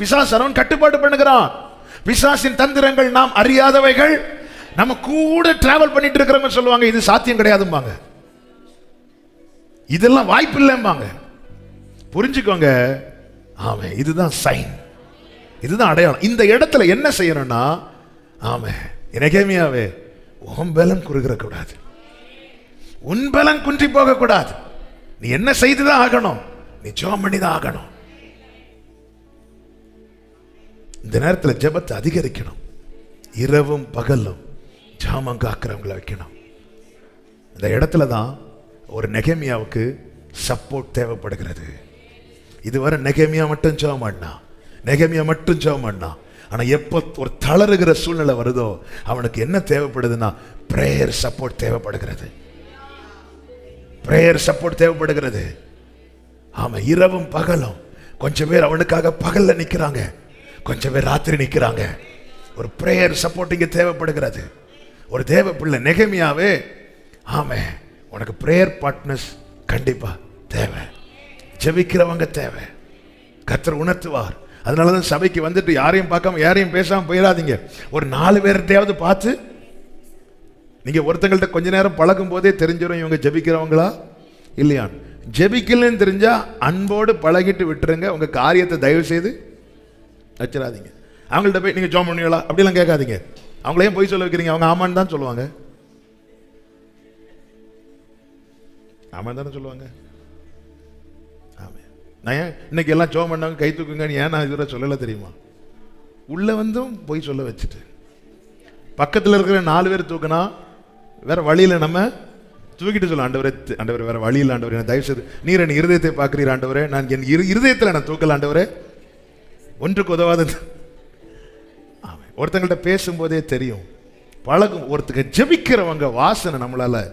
பிசாசரவன் கட்டுப்பாடு பண்ணுகிறான். பிசாசின் தந்திரங்கள் நாம் அறியாதவைகள். நம்ம கூட டிராவல் பண்ணிட்டு இருக்கிறவங்க சொல்லுவாங்க, இது சாத்தியம் கிடையாதும்பாங்க, இதெல்லாம் வாய்ப்பு இல்லைம்பாங்க. புரிஞ்சுக்கோங்க. ஆமே, இதுதான் சைன், இதுதான் அடையாளம். இந்த இடத்துல என்ன செய்யணும்னா, ஆமே நெகேமியாவே, உன் பலன் குறுகிற கூடாது, உன் பலன் குன்றி போக கூடாது. நீ என்ன செய்துதான் ஆகணும், நீ ஜெபம் பண்ணிதான் ஆகணும். இந்த நேரத்தில் ஜெபத்தை அதிகரிக்கணும். இரவும் பகலும் ஜாமம் காக்கிறவங்களை வைக்கணும். இந்த இடத்துல தான் ஒரு நெகேமியாவுக்கு சப்போர்ட் தேவைப்படுகிறது. இதுவரை நெகேமியா மட்டும் ஜெபம் பண்ணா, நெகேமியா மட்டும் ஜெபம் பண்ணா. ஆனா எப்போ ஒரு தளருகிற சூழ்நிலை வருதோ, அவனுக்கு என்ன தேவைப்படுதுன்னா, பிரேயர் சப்போர்ட் தேவைப்படுகிறது, பிரேயர் சப்போர்ட் தேவைப்படுகிறது. ஆமா, இரவும் பகலும். கொஞ்சம் பேர் அவனுக்காக பகல்ல நிக்கிறாங்க, கொஞ்சம் பேர் ராத்திரி நிக்கிறாங்க. ஒரு பிரேயர் சப்போர்ட் இங்க தேவைப்படுகிறது. ஒரு தேவ பிள்ளை நெகேமியாவே, ஆமே உனக்கு பிரேயர் பார்ட்னர்ஸ் கண்டிப்பா தேவை, ஜெபிக்கிறவங்க தேவை. கர்த்தர் உணர்த்துவார். அதனாலதான் சபைக்கு வந்துட்டு யாரையும் பார்க்காம யாரையும் பேசாம போயிடாதீங்க. ஒரு 4 பேர்கிட்டையாவது பார்த்து, நீங்க ஒருத்தங்கள்ட்ட கொஞ்ச நேரம் பழகும் போதே தெரிஞ்சிடும் இவங்க ஜெபிக்கிறவங்களா இல்லையா. ஜெபிக்கலன்னு தெரிஞ்சா அன்போடு பழகிட்டு விட்டுருங்க. உங்க காரியத்தை தயவு செய்து வச்சிடாதீங்க. அவங்கள்ட்ட போய் நீங்க ஜெபம் பண்ணுவீங்களா அப்படிலாம் கேட்காதீங்க. அவங்களையும் போய் சொல்ல வைக்கிறீங்க, அவங்க ஆமான்னு தான் சொல்லுவாங்க, ஆமான்னு தானே சொல்லுவாங்க. நான் ஏன் இன்னைக்கு எல்லாம் ஜெபம் பண்ணாங்க கை தூக்குங்கன்னு ஏன் நான் இதுவரை சொல்லலை தெரியுமா? உள்ள வந்தும் போய் சொல்ல வச்சுட்டு, பக்கத்தில் இருக்கிற 4 பேர் தூக்குனா வேற வழியில நம்ம தூக்கிட்டு சொல்ல, ஆண்டவரே வேற வழியில் ஆண்டவரே, நான் தயவு செய்து நீர் என் இருதயத்தை பார்க்கிறீர் ஆண்டவரே, நான் என் இருதயத்தில் நான் தூக்கல ஆண்டவரே, ஒன்றுக்கு உதவாதது. ஒருத்தங்கள்ட்ட பேசும்போதே தெரியும், பழகும். ஒருத்தங்க ஜெபிக்கிறவங்க வாசனை நம்மளால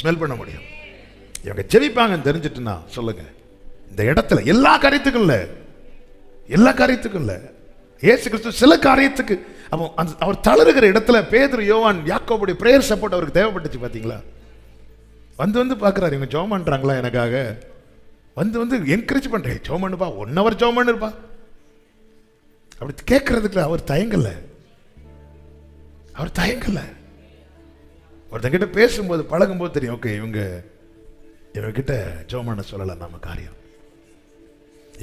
ஸ்மெல் பண்ண முடியும். இவங்க ஜெபிப்பாங்கன்னு தெரிஞ்சிட்டுன்னா சொல்லுங்க, இந்த இடத்துல எல்லா காரியத்துக்கும் இல்ல, இயேசு கிறிஸ்து சில காரியத்துக்கு அவர் தளருகிற இடத்துல பேதுரு, யோவான், யாக்கோபுடைய பிரேயர் சப்போர்ட் அவருக்கு தேவைப்பட்டுச்சு. பாத்தீங்களா? வந்து பார்க்குறாரு, இவங்க ஜெபம் பண்றாங்களா எனக்காக, வந்து என்கரேஜ் பண்றேன், ஜெபம் பண்ணுப்பா, 1 hour ஜெபம் பண்ணுப்பா, அப்படி கேட்கறதுக்கு அவர் தயங்கல. ஒருத்தங்கிட்ட பேசும்போது பழகும்போது தெரியும், ஓகே இவங்க கிட்ட ஜெபம் பண்ண சொல்லலாம், நம்ம காரியம்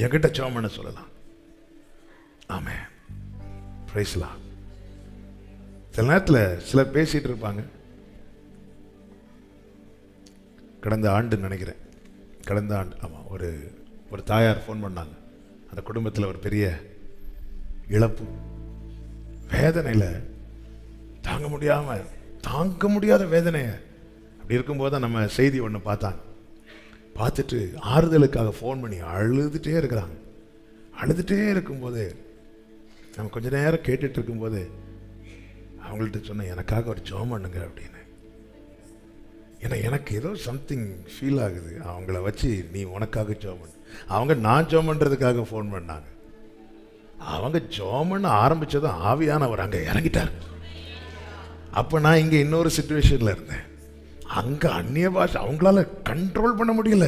என்கிட்ட ஜெபம் பண்ண சொல்லலாம். ஆமென், பிரைஸ் தி லார்ட். சில நேரத்தில் சிலர் பேசிட்டு இருப்பாங்க. கடந்த ஆண்டு நினைக்கிறேன், கடந்த ஆண்டு, ஆமாம், ஒரு தாயார் ஃபோன் பண்ணாங்க. அந்த குடும்பத்தில் ஒரு பெரிய இழப்பு, வேதனையில் தாங்க முடியாத வேதனையை. அப்படி இருக்கும்போது தான் நம்ம செய்தி ஒன்று பார்த்தாங்க. பார்த்துட்டு ஆறுதலுக்காக ஃபோன் பண்ணி அழுதுகிட்டே இருக்கிறாங்க. அழுதுகிட்டே இருக்கும்போது நம்ம கொஞ்ச நேரம் கேட்டுட்டு இருக்கும்போது அவங்கள்ட்ட சொன்னேன், எனக்காக ஒரு ஜெபம் பண்ணுங்க அப்படின்னு. ஏன்னா எனக்கு ஏதோ சம்திங் ஃபீல் ஆகுது. அவங்கள வச்சு நீ உனக்காக ஜெபம் பண்ணு. அவங்க நான் ஜெபம் பண்ணுறதுக்காக ஃபோன் பண்ணாங்க. அவங்க ஜெபம் பண்ண ஆரம்பித்ததும் ஆவியானவர் அங்கே இறங்கிட்டார். அப்போ நான் இங்கே இன்னொரு சிச்சுவேஷனில் இருந்தேன். அங்கே அந்நிய பாஷை அவங்களால கண்ட்ரோல் பண்ண முடியல.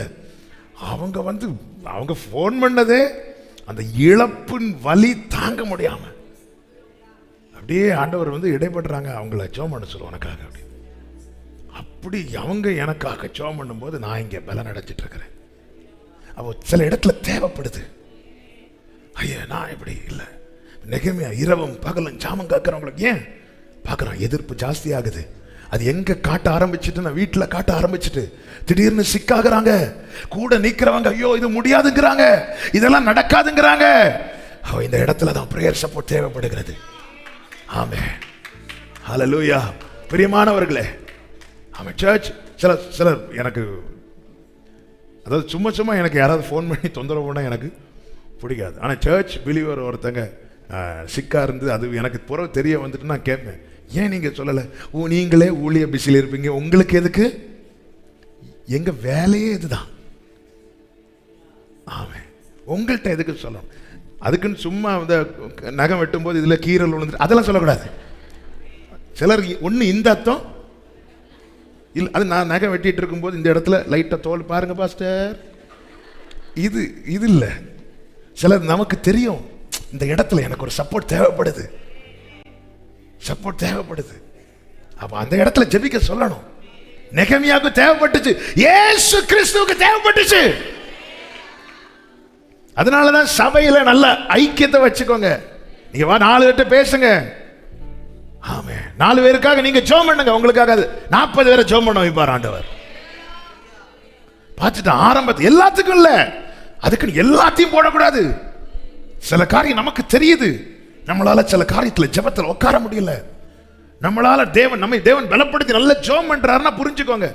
அவங்க ஃபோன் பண்ணதே அந்த இழப்பின் வலி தாங்க முடியாம அப்படியே ஆண்டவர் இடைப்படுறாங்க. அவங்கள ஜெபம் பண்ண சொல்லுவோம் உனக்காக அப்படி. அப்படி அவங்க எனக்காக ஜெபம் பண்ணும்போது நான் இங்கே பலன் அடைச்சிட்டு இருக்கிறேன். அப்போ சில இடத்துல தேவைப்படுது. ஐயா நான் இப்படி இல்லை. நெகமியா இரவும் பகலும் ஜாமம் காக்கிறவங்களுக்கு ஏன் பார்க்குறோம் எதிர்ப்பு ஜாஸ்தி ஆகுது. அது எங்க காட்ட ஆரம்பிச்சுட்டு நான் வீட்டில் காட்ட ஆரம்பிச்சுட்டு திடீர்னு சிக்காகிறாங்க. கூட நிற்கிறவங்க ஐயோ இது முடியாதுங்கிறாங்க, இதெல்லாம் நடக்காதுங்கிறாங்க. இந்த இடத்துல தான் பிரேயர் சப்போர்ட் தேவைப்படுகிறது. ஆமென், ஹல்லேலூயா. பிரியமானவர்களே, ஆமென். சர்ச் சிலர் எனக்கு அதாவது சும்மா எனக்கு யாராவது ஃபோன் பண்ணி தொந்தரவு பண்ணால் எனக்கு பிடிக்காது. ஆனால் சர்ச் பிலீவர் ஒருத்தங்க சிக்கா இருந்து அது எனக்கு புற தெரிய வந்துட்டு நான் கேட்பேன், ஏன் நீங்கள் சொல்லலை? நீங்களே ஊழிய பிஸியில் இருப்பீங்க, உங்களுக்கு எதுக்கு? எங்கள் வேலையே இதுதான். ஆமாம், உங்கள்கிட்ட எதுக்கு சொல்லணும்? அதுக்குன்னு சும்மா நகம் வெட்டும்போது இதில் கீரல் விழுந்துட்டு அதெல்லாம் சொல்லக்கூடாது. சிலர் ஒன்று இந்த அர்த்தம் இல்லை, அது நான் நகை வெட்டிட்டு இருக்கும்போது இந்த இடத்துல லைட்டாக தோல் பாருங்க பாஸ்டர், இது இல்லை. சிலர் நமக்கு தெரியும் இந்த இடத்துல எனக்கு ஒரு சப்போர்ட் தேவைப்படுது, அப்ப அந்த இடத்துல ஜெபிக்க சொல்லணும். நெகமியாவுக்கு தேவைப்பட்டுச்சு, இயேசு கிறிஸ்துவுக்கு தேவைப்பட்டுச்சு. அதனாலதான் சபையில நல்ல ஐக்கியத்தை வச்சுக்கோங்க. நீங்க வா 4 பேர்ட்ட பேசுங்க. ஆமே, 4 பேருக்காக நீங்க ஜெபம் பண்ணுங்க. உங்களுக்காக 40 பேரை ஜெபம் பண்ண வைப்பார் ஆண்டவர். பார்த்துட்டு ஆரம்பத்து எல்லாத்துக்கும் இல்ல, அதுக்கு எல்லாத்தையும் போடக்கூடாது. சில காரியம் நமக்கு தெரியுது, நம்மளால சில காரியத்துல ஜெபத்துல உட்கார முடியல. நம்மளால நம்மை தேவன் பலப்படுத்தி நல்ல ஜெபம் பண்றாருன்னா புரிஞ்சுக்கோங்க.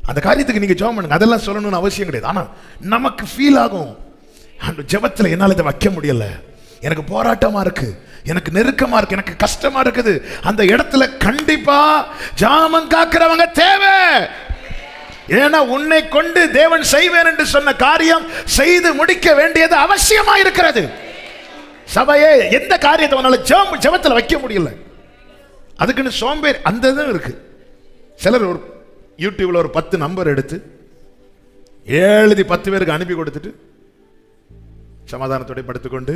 அந்த காரியத்துக்கு நீங்க ஜெபம் பண்ணுங்க, அதெல்லாம் சொல்லணும்னு அவசியம் கிடையாது. ஆனா நமக்கு ஃபீல் ஆகும், ஜெபத்துல என்னால இதை வைக்க முடியல, எனக்கு போராட்டமா இருக்கு, எனக்கு நெருக்கமா இருக்கு, எனக்கு கஷ்டமா இருக்குது. அந்த இடத்துல கண்டிப்பா ஜாமம் காக்கிறவங்க தேவை. ஏன்னா உன்னை கொண்டு தேவன் செய்வேன் என்று சொன்ன காரியம் செய்து முடிக்க வேண்டியது அவசியமா இருக்கிறது. சபையே எந்த காரியத்தை உன்னால ஜெபத்துல வைக்க முடியல, அதுக்குன்னு சோம்பேறி அந்த இதுவும் இருக்கு. சிலர் ஒரு யூடியூப்ல ஒரு 10 நம்பர் எடுத்து எழுதி 10 பேருக்கு அனுப்பி கொடுத்துட்டு சமாதானத்தோட படுத்துக்கொண்டு,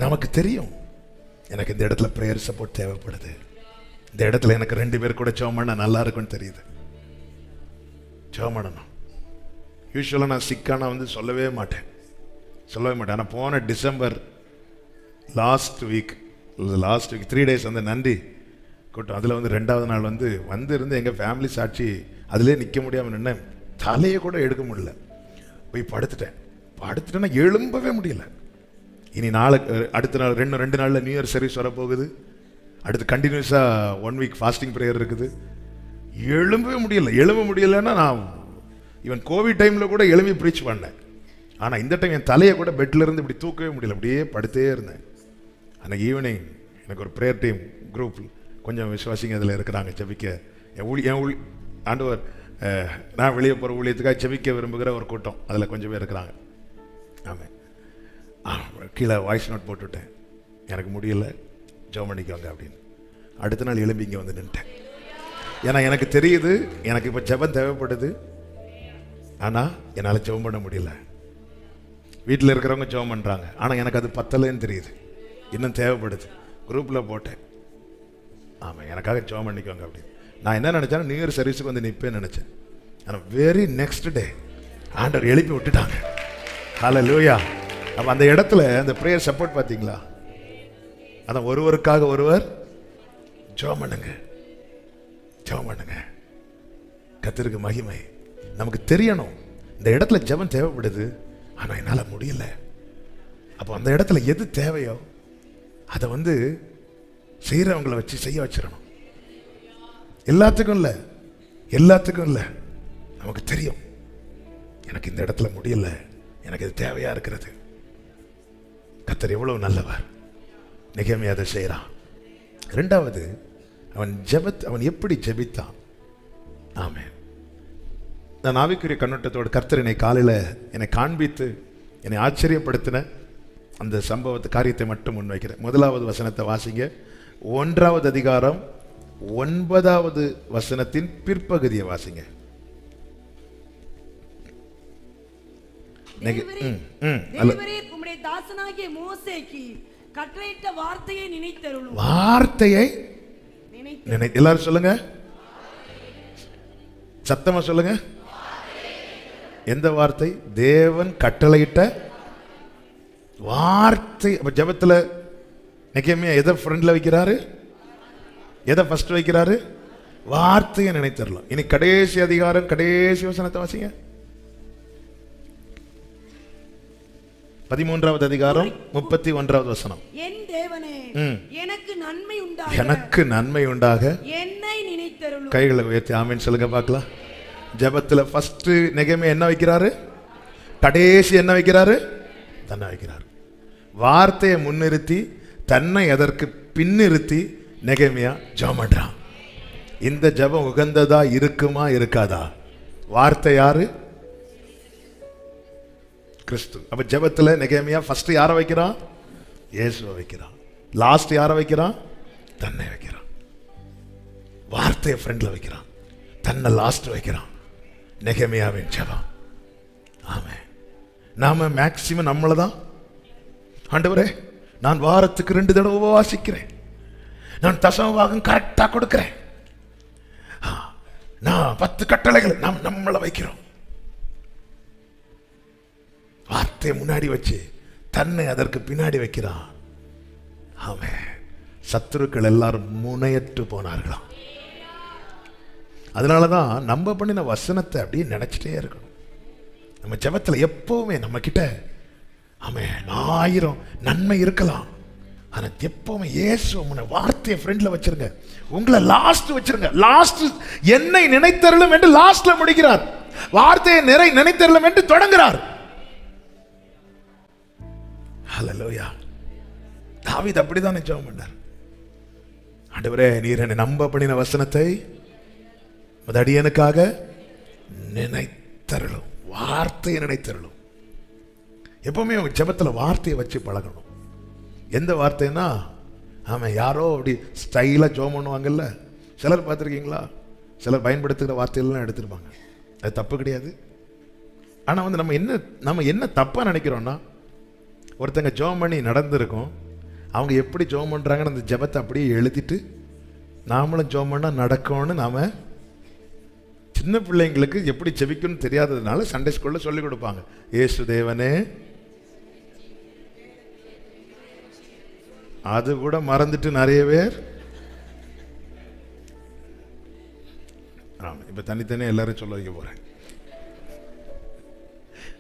நமக்கு தெரியும் எனக்கு இந்த இடத்துல பிரேயர் சப்போர்ட் தேவைப்படுது, இந்த இடத்துல எனக்கு 2 பேர் கூட ஜெபம் பண்ணா நல்லா இருக்கும்னு தெரியுது, ஜெபம் பண்ணணும். யூஸ்வலாக நான் சிக்கானா சொல்லவே மாட்டேன். ஆனால் போன டிசம்பர் லாஸ்ட் வீக் 3 டேஸ் அந்த நன்றி கூட்டம், அதில் 2வது நாள் இருந்து எங்கள் ஃபேமிலி சாட்சி அதிலே நிற்க முடியாமல் நின்னேன். தலையை கூட எடுக்க முடியல, போய் படுத்துட்டேன்னா எழும்பவே முடியல. இனி அடுத்த நாள் 2 நாளில் நியூ இயர் சர்வீஸ் வரப்போகுது. அடுத்து கண்டினியூஸாக 1 வீக் ஃபாஸ்டிங் ப்ரேயர் இருக்குது. எழும்ப முடியலன்னா நான் ஈவன் கோவிட் டைமில் கூட எழும்பி ப்ரீச் பண்ணேன். ஆனால் இந்த டைம் என் தலையை கூட பெட்டில் இருந்து இப்படி தூக்கவே முடியல, அப்படியே படுத்தே இருந்தேன். அன்றைக்கி ஈவினிங் எனக்கு ஒரு ப்ரேயர் டீம் குரூப் கொஞ்சம் விசுவாசிங்க அதில் இருக்கிறாங்க. ஜெபிக்க என் ஆண்டவர் நான் வெளியே போகிற ஊழியத்துக்காக ஜெபிக்க விரும்புகிற ஒரு கூட்டம் அதில் கொஞ்சம் பேர் இருக்கிறாங்க. ஆமாம், கீழே வாய்ஸ் நோட் போட்டுவிட்டேன், எனக்கு முடியல ஜெபம் பண்ணிக்கோங்க அப்படின்னு. அடுத்த நாள் எழும்பி இங்கே நின்ட்டேன். ஏன்னா எனக்கு தெரியுது எனக்கு இப்போ ஜெபம் தேவைப்படுது, ஆனால் என்னால் ஜெபம் பண்ண முடியல. வீட்டில் இருக்கிறவங்க ஜெபம் பண்ணுறாங்க, ஆனால் எனக்கு அது பத்தலைன்னு தெரியுது, இன்னும் தேவைப்படுது. குரூப்பில் போட்டேன், ஆமாம் எனக்காக ஜெபம் பண்ணிக்கோங்க அப்படின்னு. நான் என்ன நினச்சேன்னா நியூ இயர் சர்வீஸுக்கு நிற்பேன்னு நினச்சேன். ஆனால் வெரி நெக்ஸ்ட் டே ஆண்டவர் எழுப்பி விட்டுட்டாங்க. ஹல்லேலூயா. அப்போ அந்த இடத்துல அந்த ப்ரேயர் சப்போர்ட் பார்த்தீங்களா? அதான் ஒருவருக்காக ஒருவர் ஜெபம் பண்ணுங்க, கர்த்தருக்கு மகிமை. நமக்கு தெரியணும் இந்த இடத்துல ஜெபம் தேவைப்படுது, ஆனால் என்னால் முடியல. அப்போ அந்த இடத்துல எது தேவையோ அதை செய்கிறவங்களை வச்சு செய்ய வச்சிடணும். எல்லாத்துக்கும் இல்லை, நமக்கு தெரியும் எனக்கு இந்த இடத்துல முடியல, எனக்கு இது தேவையா இருக்கிறது. கர்த்தர் எவ்வளவு நல்லவர். நெகேமியா அதை செய்கிறான். இரண்டாவது, அவன் எப்படி ஜெபித்தான். ஆமென். நான் ஆவிக்குரிய கண்ணோட்டத்தோடு கர்த்தர் என்னை காலையில் என்னை காண்பித்து என்னை ஆச்சரியப்படுத்தின அந்த சம்பவத்தை காரியத்தை மட்டும் முன்வைக்கிறேன். 1வது வசனத்தை வாசிங்க. 1வது அதிகாரம் 9வது வசனத்தின் பிற்பகுதியை வாசிங்க. தேவரீர் உம்முடைய தாசனாகிய மோசேக்கு கட்டளையிட்ட வார்த்தையை நினைத்தருளும். வார்த்தையை எல்லாரும் சொல்லுங்க, சத்தமா சொல்லுங்க. எந்த வார்த்தை? தேவன் கட்டளையிட்ட வார்த்தை. அப்ப ஜெபத்துல நெகேமியா எதை ஃப்ரண்ட்ல வைக்கிறாரு? எதை ஃபர்ஸ்ட் வைக்கிறாரு? வார்த்தையை நினைத்தரலாம். இனி கடைசி அதிகாரம் கடைசி வசனத்தை வாசிங்க. 13வது அதிகாரம் 31வது வசனம். என் தேவனே, எனக்கு நன்மை உண்டாக, எனக்கு நன்மை உண்டாக என்னை நினைத்தருளும். கைகளை உயர்த்தி ஆமென் சொல்லுங்க பார்க்கலாம். ஜெபத்துல ஃபர்ஸ்ட் நெகேமியா என்ன வைக்கிறாரு? கடைசி என்ன வைக்கிறாரு? தன்னை வைக்கிறார். வார்த்தையை முன்னிறுத்தி தன்னை அதற்கு பின்னிறுத்தி நெகேமியா ஜெபம் பண்றான். இந்த ஜெபம் உகந்ததா இருக்குமா இருக்காதா? வார்த்தை யாரு? கிறிஸ்து. அப்ப ஜெபத்துல நெகேமியா ஃபர்ஸ்ட் யாரை வைக்கிறான்? இயேசுவை வைக்கிறான். லாஸ்ட் யாரை வைக்கிறான்? தன்னை வைக்கிறான். வார்த்தையை ஃப்ரண்ட்ல வைக்கிறான், தன்னை லாஸ்ட் வைக்கிறான். நெகேமியாவின் ஜெபம். ஆமென். நாம மேக்சிமம் நம்மளை தான், ஆண்டவரே நான் வாரத்துக்கு 2 தடவை உபவாசிக்கிறேன், நான் தசமபாகம் கரெக்டா கொடுக்கிறேன், நான் 10 கட்டளைகள் நாம் நம்மளை வைக்கிறோம். வார்த்தையை முன்னாடி வச்சு தன்னை அதற்கு பின்னாடி வைக்கிறான். ஆமென். சத்துருக்கள் எல்லாரும் முனையற்று போனார்களாம். அதனாலதான் நம்ம பண்ணின வசனத்தை அப்படியே நினைச்சிட்டே இருக்கணும். நம்ம ஜெபத்துல எப்பவுமே நம்ம கிட்ட ஆமென் 1000 நன்மை இருக்கலாம், ஆனா எப்பவுமே இயேசு முன்ன வார்த்தையை ஃப்ரெண்ட்ல வச்சிருங்க. உங்களை லாஸ்ட் வச்சிருங்க. லாஸ்ட் என்னை நினைத்தருளும் என்று லாஸ்ட்ல முடிக்கிறார். வார்த்தையை நினைத்தருளும் என்று தொடங்குறார். ஹல்லேலூயா. தாவீது அப்படிதான் ஜெபம் பண்ணார். ஆண்டவரே நீர் என்னை நம்ப பண்ணின வசனத்தை அடியனுக்காக நினைத்தருளும். வார்த்தையை நினைத்தருளும். எப்பவுமே உங்க ஜெபத்துல வார்த்தையை வச்சு பழகணும். எந்த வார்த்தைன்னா, ஆமா யாரோ அப்படி ஸ்டைலா ஜெபம் பண்ணுவாங்கல்ல, சிலர் பார்த்துருக்கீங்களா? சிலர் பயன்படுத்துகிற வார்த்தைகள்லாம் எடுத்துருப்பாங்க. அது தப்பு கிடையாது. ஆனா வந்து நம்ம என்ன தப்பா நினைக்கிறோம்னா, ஒருத்தங்க ஜெபம் பண்ணி நடந்திருக்கும், அவங்க எப்படி ஜெபம் பண்றாங்கன்னு அந்த ஜெபத்தை அப்படியே எழுதிட்டு நாமளும் ஜெபம் பண்ணா நடக்கும்னு நாம சின்ன பிள்ளைங்களுக்கு எப்படி ஜெபிக்கணும்னு தெரியாததுனால சண்டே ஸ்கூல்ல சொல்லி கொடுப்பாங்க. இயேசு தேவனே, அது கூட மறந்துட்டு நிறைய பேர். ஆமா, இப்ப தனித்தனியா எல்லாரும் சொல்ல வைக்க போறேன்.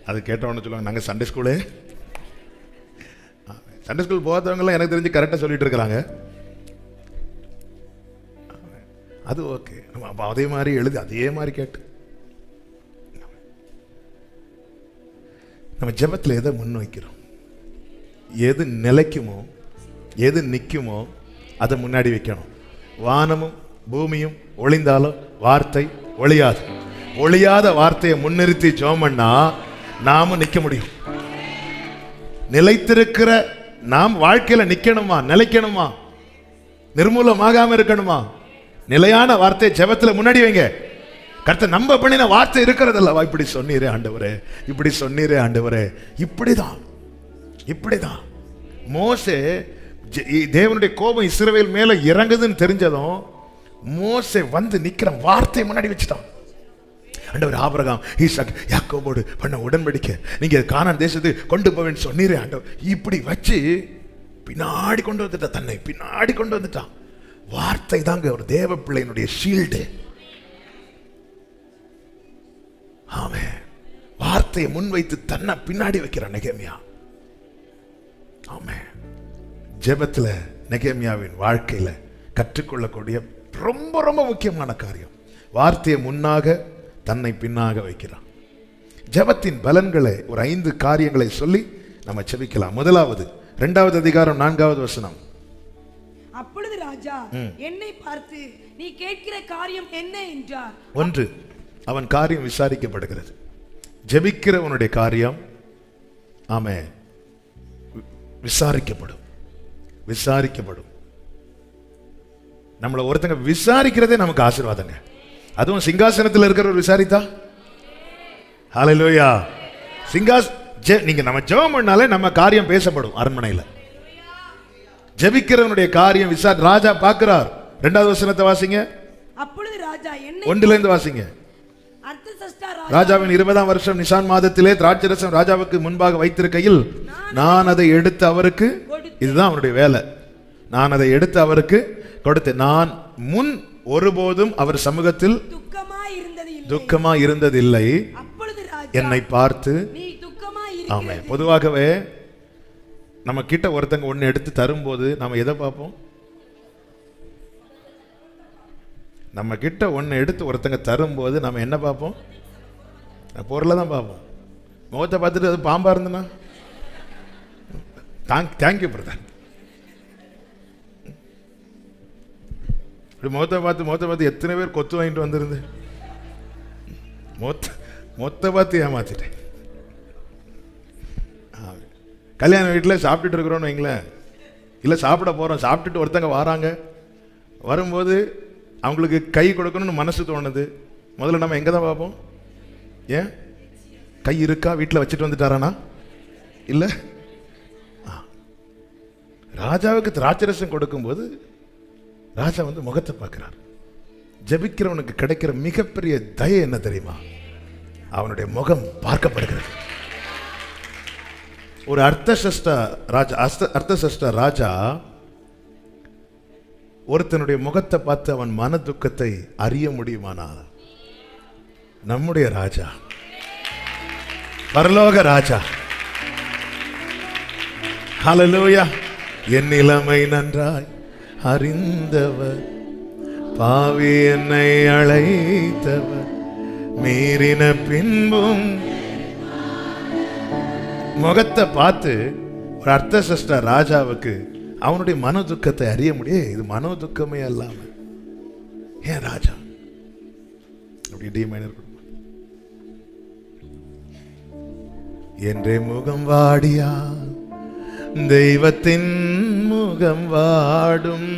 அது கேட்டவொன்னு சொல்லுவாங்க, நாங்க சண்டே ஸ்கூலே, சண்டே ஸ்கூல் போகாதவங்களாம் எனக்கு தெரிஞ்சு கரெக்டாக சொல்லிட்டு இருக்கிறாங்க. அது ஓகே. நம்ம அதே மாதிரி எழுதி அதே மாதிரி கேட்டு நம்ம ஜெபத்தில் எதை முன் வைக்கிறோம்? எது நிலைக்குமோ எது நிற்குமோ அதை முன்னாடி வைக்கணும். வானமும் பூமியும் ஒளிந்தாலும் வார்த்தை ஒளியாது. ஒளியாத வார்த்தையை முன்னிறுத்தி ஜெபம் பண்ணா நாமும் நிற்க முடியும். நிலைத்திருக்கிற நாம் வாழ்க்கையில நிக்கணுமா, நிலைக்கணுமா, நிர்மூலமாகாம இருக்கணுமா? நிலையான வார்த்தை ஜெபத்துல முன்னாடி வைங்க. கர்த்தர் நம்ப பண்ணின வார்த்தை இருக்கிறதல்லவா? இப்படி சொன்னீரே ஆண்டவரே, இப்படி சொன்னீரே ஆண்டவரே. இப்படிதான் மோசே, தேவனுடைய கோபம் இஸ்ரவேல் மேல இறங்குதுன்னு தெரிஞ்சதும் மோசே வந்து நிக்கிற வார்த்தையை முன்னாடி வச்சுட்டான். ஆண்டவர் ஆபிரகாம் ஈசாக் யாக்கோபோடு பண்ண உடன்படிக்கை நீங்க கானான் தேசத்துக்கு கொண்டு போவேன்னு சொன்னீரே ஆண்டவர். இப்படி வச்சு பின்னாடி கொண்டு வந்துட்டான், தன்னை பின்னாடி கொண்டு வந்துட்டான். வார்த்தை தாங்க ஒரு தேவ பிள்ளையினுடைய ஷீல்டு. ஆமென். வார்த்தையை முன்வைத்து தன்னை பின்னாடி வைக்கிறான் நெகேமியா. ஆமென். ஜெபத்துல நெகேமியாவின் வாழ்க்கையில கற்றுக்கொள்ளக்கூடிய ரொம்ப ரொம்ப முக்கியமான காரியம், வார்த்தையை முன்னாக தன்னை பின்னாக வைக்கிறான். ஜெபத்தின் பலன்களை ஒரு 5 காரியங்களை சொல்லி நம்ம ஜெபிக்கலாம். முதலாவது 2வது அதிகாரம் 4வது வசனம். அப்பொழுது ராஜா என்னை பார்த்து நீ கேட்கிற காரியம் என்ன என்றார். ஒன்று, அவன் காரியம் விசாரிக்கப்படுகிறது. ஜெபிக்கிறவனுடைய காரியம் ஆமென் விசாரிக்கப்படும். விசாரிக்கப்படும். நம்மளை ஒருத்தங்க விசாரிக்கிறதே நமக்கு ஆசீர்வாதங்க. அதுவும் சிங்காசனத்தில் இருக்கிறவர் விசாரித்தா ஹல்லேலூயா. நீங்க நம்ம ஜெபம் பண்ணாலே நம்ம காரியம் பேசப்படும். அரண்மனையில் ஜெபிக்கிறவனுடைய காரியம் ராஜா பார்க்கிறார். 2வது வசனத்தை வாசிங்க. அப்பொழுது ராஜா என்னை 1லிருந்து வாசிங்க. ராஜாவின் 20ஆம் வருஷம் நிசான் மாதத்திலே திராட்சரசம் ராஜாவுக்கு முன்பாக வைத்திருக்கையில் நான் அதை எடுத்து அவருக்கு, இதுதான் அவனுடைய வேலை, நான் அதை எடுத்து அவருக்கு கொடுத்தேன். நான் முன் ஒருபோதும் அவர் சமூகத்தில் துக்கமா இருந்ததில்லை. என்னை பார்த்து ஆமென். பொதுவாகவே நம்ம கிட்ட ஒருத்தங்க ஒண்ணு எடுத்து தரும்போது நம்ம எதை பார்ப்போம்? நம்ம கிட்ட ஒன்று எடுத்து ஒருத்தங்க தரும்போது நம்ம என்ன பார்ப்போம்? பொருளை தான் பார்ப்போம். முகத்தை பார்த்துட்டு அது பாம்பா இருந்தனா தேங்க்யூ பிரதர். முகத்தை பார்த்து எத்தனை பேர் கொத்து வாங்கிட்டு வந்திருந்து மொத்த பார்த்து ஏமாத்திட்டேன். கல்யாண வீட்டில் சாப்பிட்டுட்டு இருக்கிறோன்னு வைங்களேன், இல்லை சாப்பிட போகிறோம், சாப்பிட்டுட்டு ஒருத்தங்க வராங்க, வரும்போது அவங்களுக்கு கை கொடுக்கணும்னு மனசு தோணுது. முதல்ல நம்ம எங்கே தான் பார்ப்போம்? ஏன் கை இருக்கா, வீட்டில் வச்சுட்டு வந்துட்டாரானா? இல்லை. ராஜாவுக்கு திராட்சரசம் கொடுக்கும்போது ராஜா முகத்தை பார்க்கிறார். ஜெபிக்கிறவனுக்கு கிடைக்கிற மிகப்பெரிய தயை என்ன தெரியுமா? அவனுடைய முகம் பார்க்கப்படுகிறது. ஒரு அர்த்தசஷ்ட ராஜா ஒருத்தனுடைய முகத்தை பார்த்து அவன் மன துக்கத்தை அறிய முடியுமானால், நம்முடைய ராஜா, பரலோக ராஜா, ஹல்லேலூயா, என் நிலைமை நன்றாய் அறிந்தவர், பாவி என்னை அழைத்தவர், மீறின பின்பும் முகத்தை பார்த்து ஒரு அர்த்தசஷ்ட ராஜாவுக்கு அவனுடைய மன துக்கத்தை அறிய முடியும். இது மனோ துக்கமே அல்லாம ஏன் ராஜா அப்படி டி மைனர் என்றே முகம் வாடியா தெய்வத்தின் முகம் வாடும்,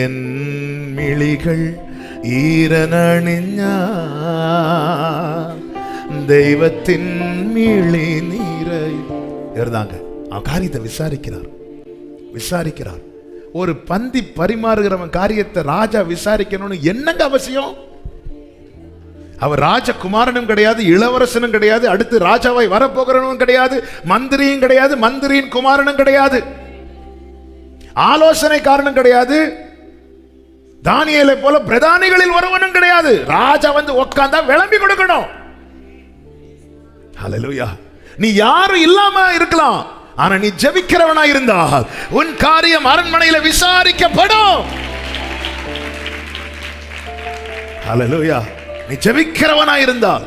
என் மிழிகள் ஈரனணிஞா தெய்வத்தின் மிழி நீரை இருந்தாங்க. அவன் காரியத்தை விசாரிக்கிறார். ஒரு பந்தி பரிமாறுகிறவன் காரியத்தை ராஜா விசாரிக்கணும்னு என்னங்க அவசியம்? அவர் ராஜகுமாரனும் கிடையாது, இளவரசனும் கிடையாது, அடுத்து ராஜாவாய் வரப்போகிறவனும் கிடையாது, மந்திரியும் கிடையாது, மந்திரியின் குமாரனும் கிடையாது, ஆலோசனைக்காரனும் கிடையாது, தானியேலை போல பிரதானிகளில் ஒருவனும் கிடையாது. ராஜா உட்கார்ந்தா விளம்பி கொடுக்கணும். ஹல்லேலூயா. நீ யாரும் இல்லாம இருக்கலாம், ஆனா நீ ஜெபிக்கிறவனா இருந்தால் உன் காரியம் அரண்மனையில விசாரிக்கப்படும். ஹல்லேலூயா. நீ ஜெபிக்கிறவனா இருந்தால்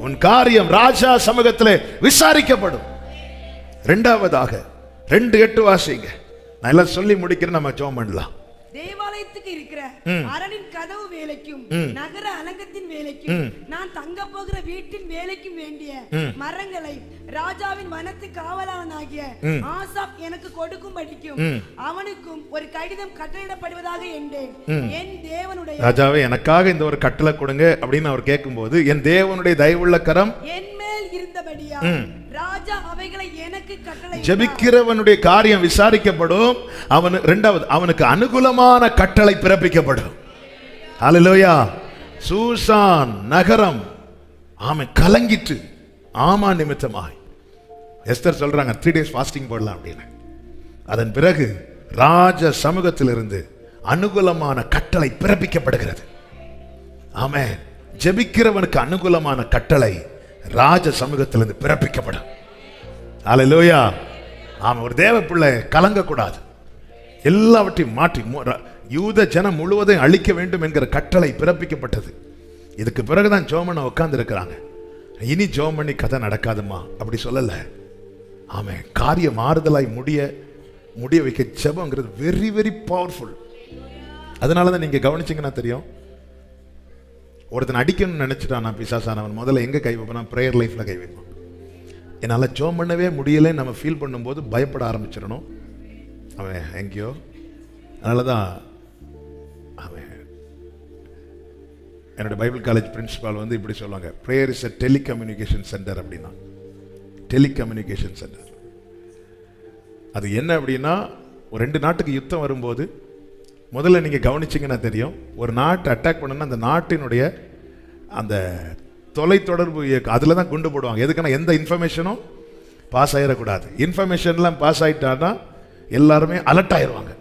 உன் காரியம் ராஜா சமூகத்திலே விசாரிக்கப்படும். 2வதாக 2:8 வாசிங்க. நான் எல்லாம் சொல்லி முடிக்கிறேன், நம்ம ஜெபம் பண்ணலாம். தேவாலயத்துக்கு இருக்கிற அரணின் கதவு வேலைக்கும் நகர அலங்கத்தின் வேலைக்கும் நான் தங்க போகிற வீட்டின் வேலைக்கும் வேண்டிய மரங்களை ராஜாவின் வனத்து காவலாளனாகிய ஆசாப் எனக்கு கொடுக்கும்படிக்கும் அவனுக்கும் ஒரு கடிதம் கட்டளையிடப்படுவதாக என்றேன். என் தேவனுடைய ராஜாவே எனக்காக இந்த ஒரு கட்டளை கொடுங்க அப்படின்னு அவர் கேட்கும்போது, என் தேவனுடைய தயவுள்ள கரம் என் மேல் இருந்தபடியா ராஜா அவைகளை எனக்கு கட்டளை. ஜெபிக்கிறவனுடைய காரியம் விசாரிக்கப்படும். அவனுக்கு அனுகூலமான கட்டளை பிறப்பிக்கப்படும். ஹல்லேலூயா. சூசான் நகரம் ஆமென் கலங்கிட்டு ஆமா நிமித்தமாய் எஸ்தர் சொல்றாங்க 3 days ஃபாஸ்டிங் போடலாம் அப்படின்னு. அதன் பிறகு ராஜ சமூகத்திலிருந்து அனுகூலமான கட்டளை பிறப்பிக்கப்படுகிறது. ஆமென். ஜெபிக்கிறவனுக்கு அனுகூலமான கட்டளை ராஜ சமூகத்திலிருந்து பிறப்பிக்கப்படும். ஹல்லேலூயா. ஆமா. ஒரு தேவ பிள்ளை கலங்க கூடாது. எல்லாவற்றையும் மாற்றி யூத ஜனம் முழுவதையும் அழிக்க வேண்டும் என்கிற கட்டளை பிறப்பிக்கப்பட்டது. இதுக்கு பிறகுதான் ஜோமனை உட்கார்ந்து இருக்கிறாங்க. இனி ஜோமணி கதை நடக்காதுமா அப்படி சொல்லல. ஆமே. காரியம் மாறுதலாய் முடிய முடிய வைக்க ஜெபம்ங்கிறது வெரி வெரி பவர்ஃபுல். அதனால தான் நீங்க கவனிச்சீங்கன்னா தெரியும், ஒருத்தன் அடிக்கணும்னு நினைச்சிட்டான் நான் பிசாசானவன், முதல்ல எங்க கை வைப்பான்? ப்ரேயர் லைஃப்ல கை வைப்பான். என்னால் ஜெபம் பண்ணவே முடியலைன்னு நம்ம ஃபீல் பண்ணும்போது பயப்பட ஆரம்பிச்சிடணும். அவன் எங்கேயோ, அதனால தான் அவன் என்னோட பைபிள் காலேஜ் பிரின்சிபால் வந்து இப்படி சொல்லுவாங்க, prayer is a telecommunication centre அப்படின்னா. டெலிகம்யூனிகேஷன் சென்டர் அது என்ன அப்படின்னா, ஒரு 2 நாட்டுக்கு யுத்தம் வரும்போது முதல்ல நீங்கள் கவனிச்சிங்கன்னா தெரியும், ஒரு நாட்டை அட்டாக் பண்ணணும்னா அந்த நாட்டினுடைய அந்த தொலைத்தொடர்பு அதில் தான் குண்டு போடுவாங்க. எதுக்குன்னா எந்த இன்ஃபர்மேஷனும் பாஸ் ஆகிடக்கூடாது. இன்ஃபர்மேஷன்லாம் பாஸ் ஆகிட்டான்னா எல்லாருமே அலர்ட் ஆயிடுவாங்க.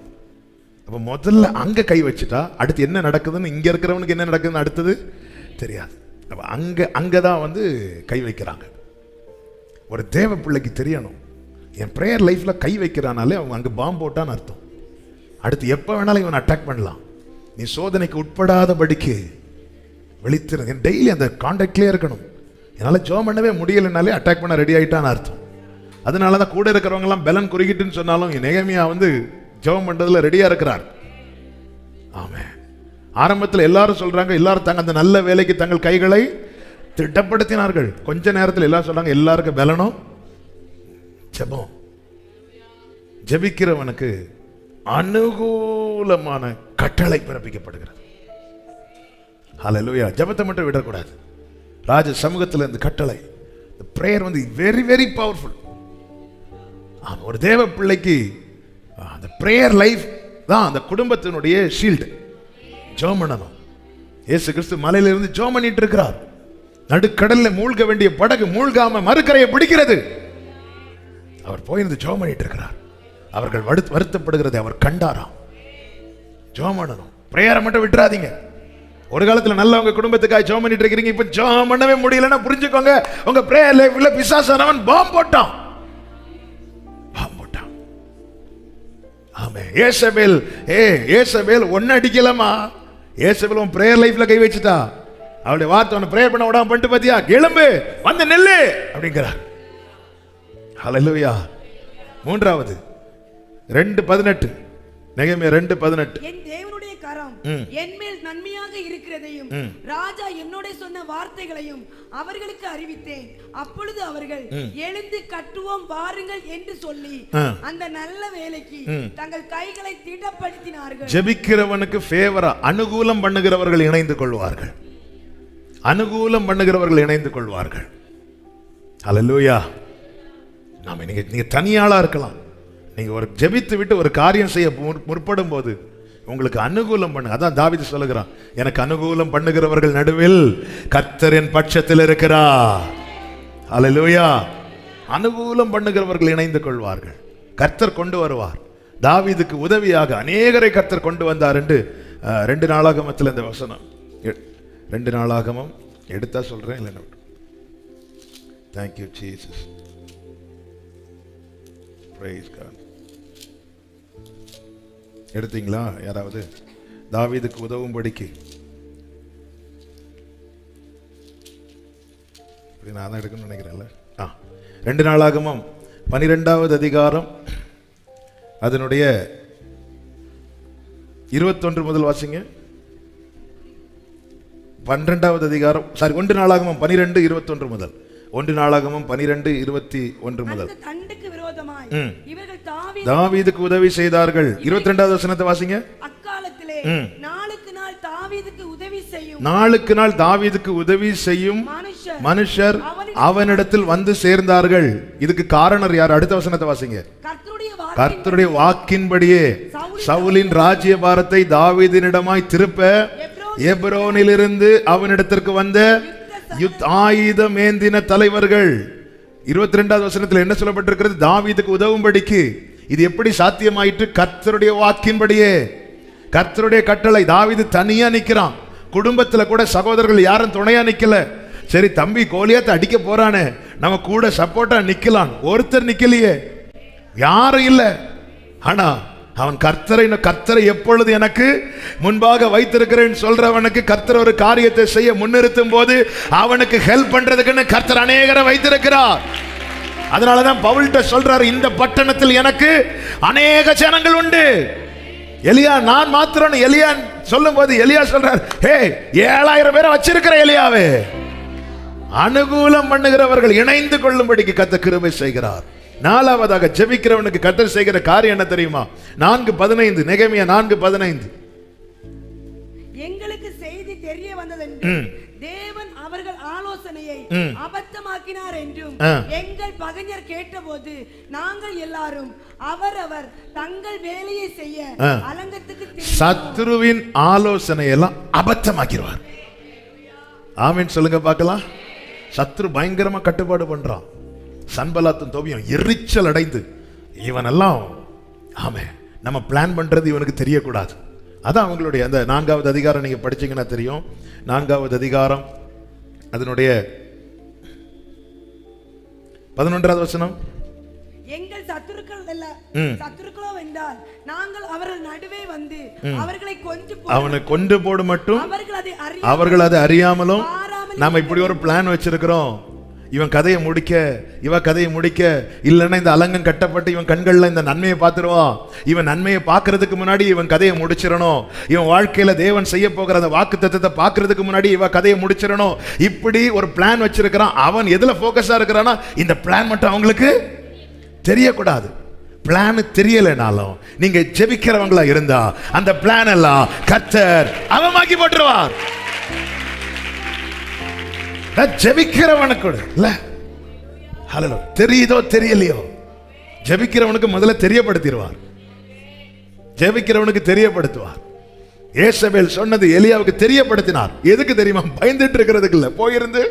அப்போ முதல்ல அங்கே கை வச்சுட்டா அடுத்து என்ன நடக்குதுன்னு, இங்கே இருக்கிறவனுக்கு என்ன நடக்குதுன்னு அடுத்தது தெரியாது. அப்போ அங்கே தான் வந்து கை வைக்கிறாங்க. ஒரு தேவ பிள்ளைக்கு தெரியணும், என் ப்ரேயர் லைஃப்பில் கை வைக்கிறானாலே அவன் அங்கே பாம்பு போட்டான்னு அர்த்தம். அடுத்து எப்போ வேணாலும் இவன் அட்டாக் பண்ணலாம். நீ சோதனைக்கு உட்படாதபடிக்கு வெளித்திரு. டெய்லி அந்த கான்டாக்ட்லேயே இருக்கணும். என்னால் ஜெபம் பண்ணவே முடியலைனாலே அட்டாக் பண்ண ரெடி ஆகிட்டான்னு அர்த்தம். அதனால தான் கூட இருக்கிறவங்கலாம் பலன் குறுகிட்டுன்னு சொன்னாலும் நெகேமியா வந்து ஜெபம் பண்ணுறதுல ரெடியாக இருக்கிறார். ஆமென். ஆரம்பத்தில் எல்லாரும் சொல்கிறாங்க, எல்லாரும் அந்த நல்ல வேலைக்கு தங்கள் கைகளை திட்டப்படுத்தினார்கள். கொஞ்ச நேரத்தில் எல்லாரும் சொல்றாங்க, எல்லாருக்கும் பலனும் ஜெபம். ஜெபிக்கிறவனுக்கு அனுகூலமான கட்டளை பிறப்பிக்கப்படுகிறது. ஹல்லேலூயா. ஜெபத்தை மட்டும் விடக்கூடாது. ராஜ சமூகத்தில் இந்த கட்டளை, இந்த பிரேயர் வந்து வெரி வெரி பவர்ஃபுல். ஒரு தேவ பிள்ளைக்கு அந்த பிரேயர் லைஃப் தான் அந்த குடும்பத்தினுடைய ஷீல்டு. ஜெபம் பண்ணணும். இயேசு கிறிஸ்து மலையிலிருந்து ஜெபம் பண்ணிட்டு இருக்கிறார். நடுக்கடல்ல மூழ்க வேண்டிய படகு மூழ்காம மறுக்கரையை பிடிக்கிறது. அவர் போயிருந்து ஜெபம் பண்ணிட்டு இருக்கிறார். அவர்கள் வருத்தப்படுகிறதை அவர் கண்டாராம். ஜெபம் பண்ணணும். பிரேயரை மட்டும் விட்டுறாதீங்க. ஒரு காலத்துல நல்ல உங்க குடும்பத்துக்காக ஜெபம் பண்ணிட்டு இருக்கீங்க, இப்ப ஜெபம் பண்ணவே முடியலன்னா புரிஞ்சுக்கோங்க, உங்க பிரேயர் லைஃப்ல பிசாசானவன் பாம்பு போட்டான். ஆமென். ஏசபேல் ஒன்னு அடிக்கலமா, ஏசபேல் உன் பிரேயர் லைஃப்ல கை வச்சுட்டா. அவளுடைய வார்த்தை உன்னை பிரேயர் பண்ண விடாம பண்ணிட்டு பாத்தியா, எழும்பு வந்து நெல்லு அப்படிங்கிறார். ஹல்லேலூயா. மூன்றாவது 2:18, நெகேமியா 2:18. என் தேவனுடைய கரம் என் மேல் நன்மையாக இருக்கிறதையும் ராஜா என்னோட சொன்ன வார்த்தைகளையும் அவர்களுக்கு அறிவித்தேன். அப்பொழுது அவர்கள் எழுந்து கட்டுவோம் வாருங்கள் என்று சொல்லி அந்த நல்ல வேலைக்கு தங்கள் கைகளை திடப்படுத்தினார்கள். ஜெபிக்கிறவனுக்கு ஃபேவரா அனுகூலம் பண்ணுகிறவர்கள் இணைந்து கொள்வார்கள். அனுகூலம் பண்ணுகிறவர்கள் இணைந்து கொள்வார்கள். ஹல்லேலூயா. நாம நீங்க தனியாளா இருக்கலாம், நீங்க ஒரு ஜெபித்து விட்டு ஒரு காரியம் செய்ய முற்படும் போது உங்களுக்கு அனுகூலம் பண்ணு. அதான் தாவீது சொல்லுகிறான், எனக்கு அனுகூலம் பண்ணுகிறவர்கள் நடுவில் கர்த்தரின் பட்சத்தில் இருக்கிறார். ஹல்லேலூயா. அனுகூலம் பண்ணுகிறவர்கள் இணைந்து கொள்வார்கள். கர்த்தர் கொண்டு வருவார். தாவீதுக்கு உதவியாக அநேகரை கர்த்தர் கொண்டு வந்தார் என்று 2 நாளாகமத்தில் இந்த வசனம். 2 நாளாகமம் எடுத்தா சொல்றேன் இல்லை. Thank you Jesus. Praise God. எடுத்தீங்களா யாராவது? தாவீதுக்கு உதவும்படிக்கு நான் தான் எடுக்கணும்னு நினைக்கிறேன்ல. 2 நாளாகமம் 12வது அதிகாரம் அதனுடைய 21 முதல் வாசிங்க. 12வது அதிகாரம் 1 நாளாகமம் 12:21 முதல். 1 நாளாகமம் 12:21 முதல். தண்டுக்கு விரோதமாய் இவர்கள் தாவீதுக்கு உதவி செய்தார்கள். 22வது வசனத்தை வாசிங்க. அக்காலத்திலே நாளுக்கு நாள் தாவீதுக்கு உதவி செய்யும் மனுஷர் அவனிடத்தில் வந்து சேர்ந்தார்கள். இதுக்கு காரணர் யார்? அடுத்த வசனத்தை வாசிங்க. கர்த்தருடைய வாக்கின்படியே சவுலின் ராஜ்யபாரத்தை தாவீதினிடமாய் திருப்ப எப்ரோனிலிருந்து அவனிடத்திற்கு வந்த ஆயுதம் ஏந்தின தலைவர்கள். 22வது வசனத்தில் என்ன சொல்லப்பட்டிருக்கிறது? தாவீதுக்கு உதவும்படிக்கு. இது எப்படி சாத்தியமாயிற்று? கர்த்தருடைய வாக்கின்படியே, கர்த்தருடைய கட்டளை. தாவீது தனியா நிக்கிறான். குடும்பத்துல கூட சகோதரர்கள் யாரும் துணையா நிக்கல. சரி தம்பி கோலியாத்தை அடிக்க போறானே, நம்ம கூட சப்போர்ட்டா நிக்கலாம். ஒருத்தர் நிக்கலையே, யாரும் இல்ல. ஆனா அவன் கர்த்தரை எப்பொழுது எனக்கு முன்பாக வைத்திருக்கிறேன் சொல்றவனுக்கு கர்த்தர் ஒரு காரியத்தை செய்ய முன்னிறுத்தும் போது அவனுக்கு ஹெல்ப் பண்றதுக்குன்னு கர்த்தர் அநேகரை வைத்திருக்கிறார். அதனாலதான் பவுல்கிட்ட சொல்றாரு, இந்த பட்டணத்தில் எனக்கு அநேக ஜனங்கள் உண்டு. எலியா நான் மாத்திரம் எலியா சொல்லும் போது எலியா சொல்றாரு, ஹே 7000 பேரை வச்சிருக்கிற எலியாவே, அனுகூலம் பண்ணுகிறவர்கள் இணைந்து கொள்ளும்படிக்கு கர்த்தர் கிருபை செய்கிறார். நாலாவதாக ஜெபிக்கிறவனுக்கு கர்த்தர் செய்கிற காரியம் என்ன தெரியுமா? 4:15 நெகேமியா 4:15. எங்களுக்கு செய்தி தெரிய வந்ததென்று தேவன் அவர்கள் ஆலோசனையை அபத்தமாக்கினார் என்றும் எங்கள் பகைஞர் கேட்டபோது நாங்கள் எல்லாரும் அவரவர் தங்கள் வேலையை செய்ய அலங்கத்துக்கு சத்துருவின் ஆலோசனை எல்லாம் அபத்தமாக்கிடுவார். ஆமீன் சொல்லுங்க பார்க்கலாம். சத்ரு பயங்கரமா கட்டுப்பாடு பண்றான். சன்பலாத்தும் தோபியும் எரிச்சல் அடைந்து இவனெல்லாம் ஆமே நம்ம பிளான் பண்றது இவனுக்கு தெரியக்கூடாது. அதான் அவங்களுடைய அந்த 4வது அதிகாரம் நீங்க படிச்சீங்கன்னா தெரியும். 4வது அதிகாரம் அதனுடைய 11வது வசனம். எங்கள் சத்துருக்களோ வென்றால் நாங்கள் அவர்கள் நடுவே வந்து அவர்களை அவனை கொண்டு போடு மட்டும் அவர்கள் அதை அறியாமலும் நாம இப்படி ஒரு பிளான் வச்சிருக்கிறோம். இவன் கதையை முடிக்க இவ கதையை முடிக்க, இல்லைன்னா இந்த அலங்கம் கட்டப்பட்டு இவன் கண்கள்ல இந்த நன்மையை பார்த்துருவான். இவன் நன்மையை பார்க்கறதுக்கு முன்னாடி இவன் கதையை முடிச்சிடணும். இவன் வாழ்க்கையில தேவன் செய்ய போகிற அந்த வாக்கு தத்தத்தை பார்க்கறதுக்கு முன்னாடி இவ கதையை முடிச்சிடணும். இப்படி ஒரு பிளான் வச்சிருக்கிறான். அவன் எதுல போக்கஸா இருக்கிறான்னா, இந்த பிளான் மட்டும் அவங்களுக்கு தெரியக்கூடாது. பிளான் தெரியலனாலும் நீங்க ஜெபிக்கிறவங்களா இருந்தா அந்த பிளான் எல்லாம் கர்த்தர் அவமாக்கி போட்டுருவார். ஜெபிக்கிறவனுக்கு இல்ல, ஹல்லேலூயா, தெரியுதோ தெரியலையோ ஜெபிக்கிறவனுக்கு முதல்ல தெரியப்படுத்திடுவார். ஜெபிக்கிறவனுக்கு தெரியப்படுத்துவார். ஏசபேல் சொன்னது எலியாவுக்கு தெரியப்படுத்தினார். எதுக்கு தெரியுமா? பயந்துட்டு இருக்கிறதுக்கு இல்ல, போயிருந்து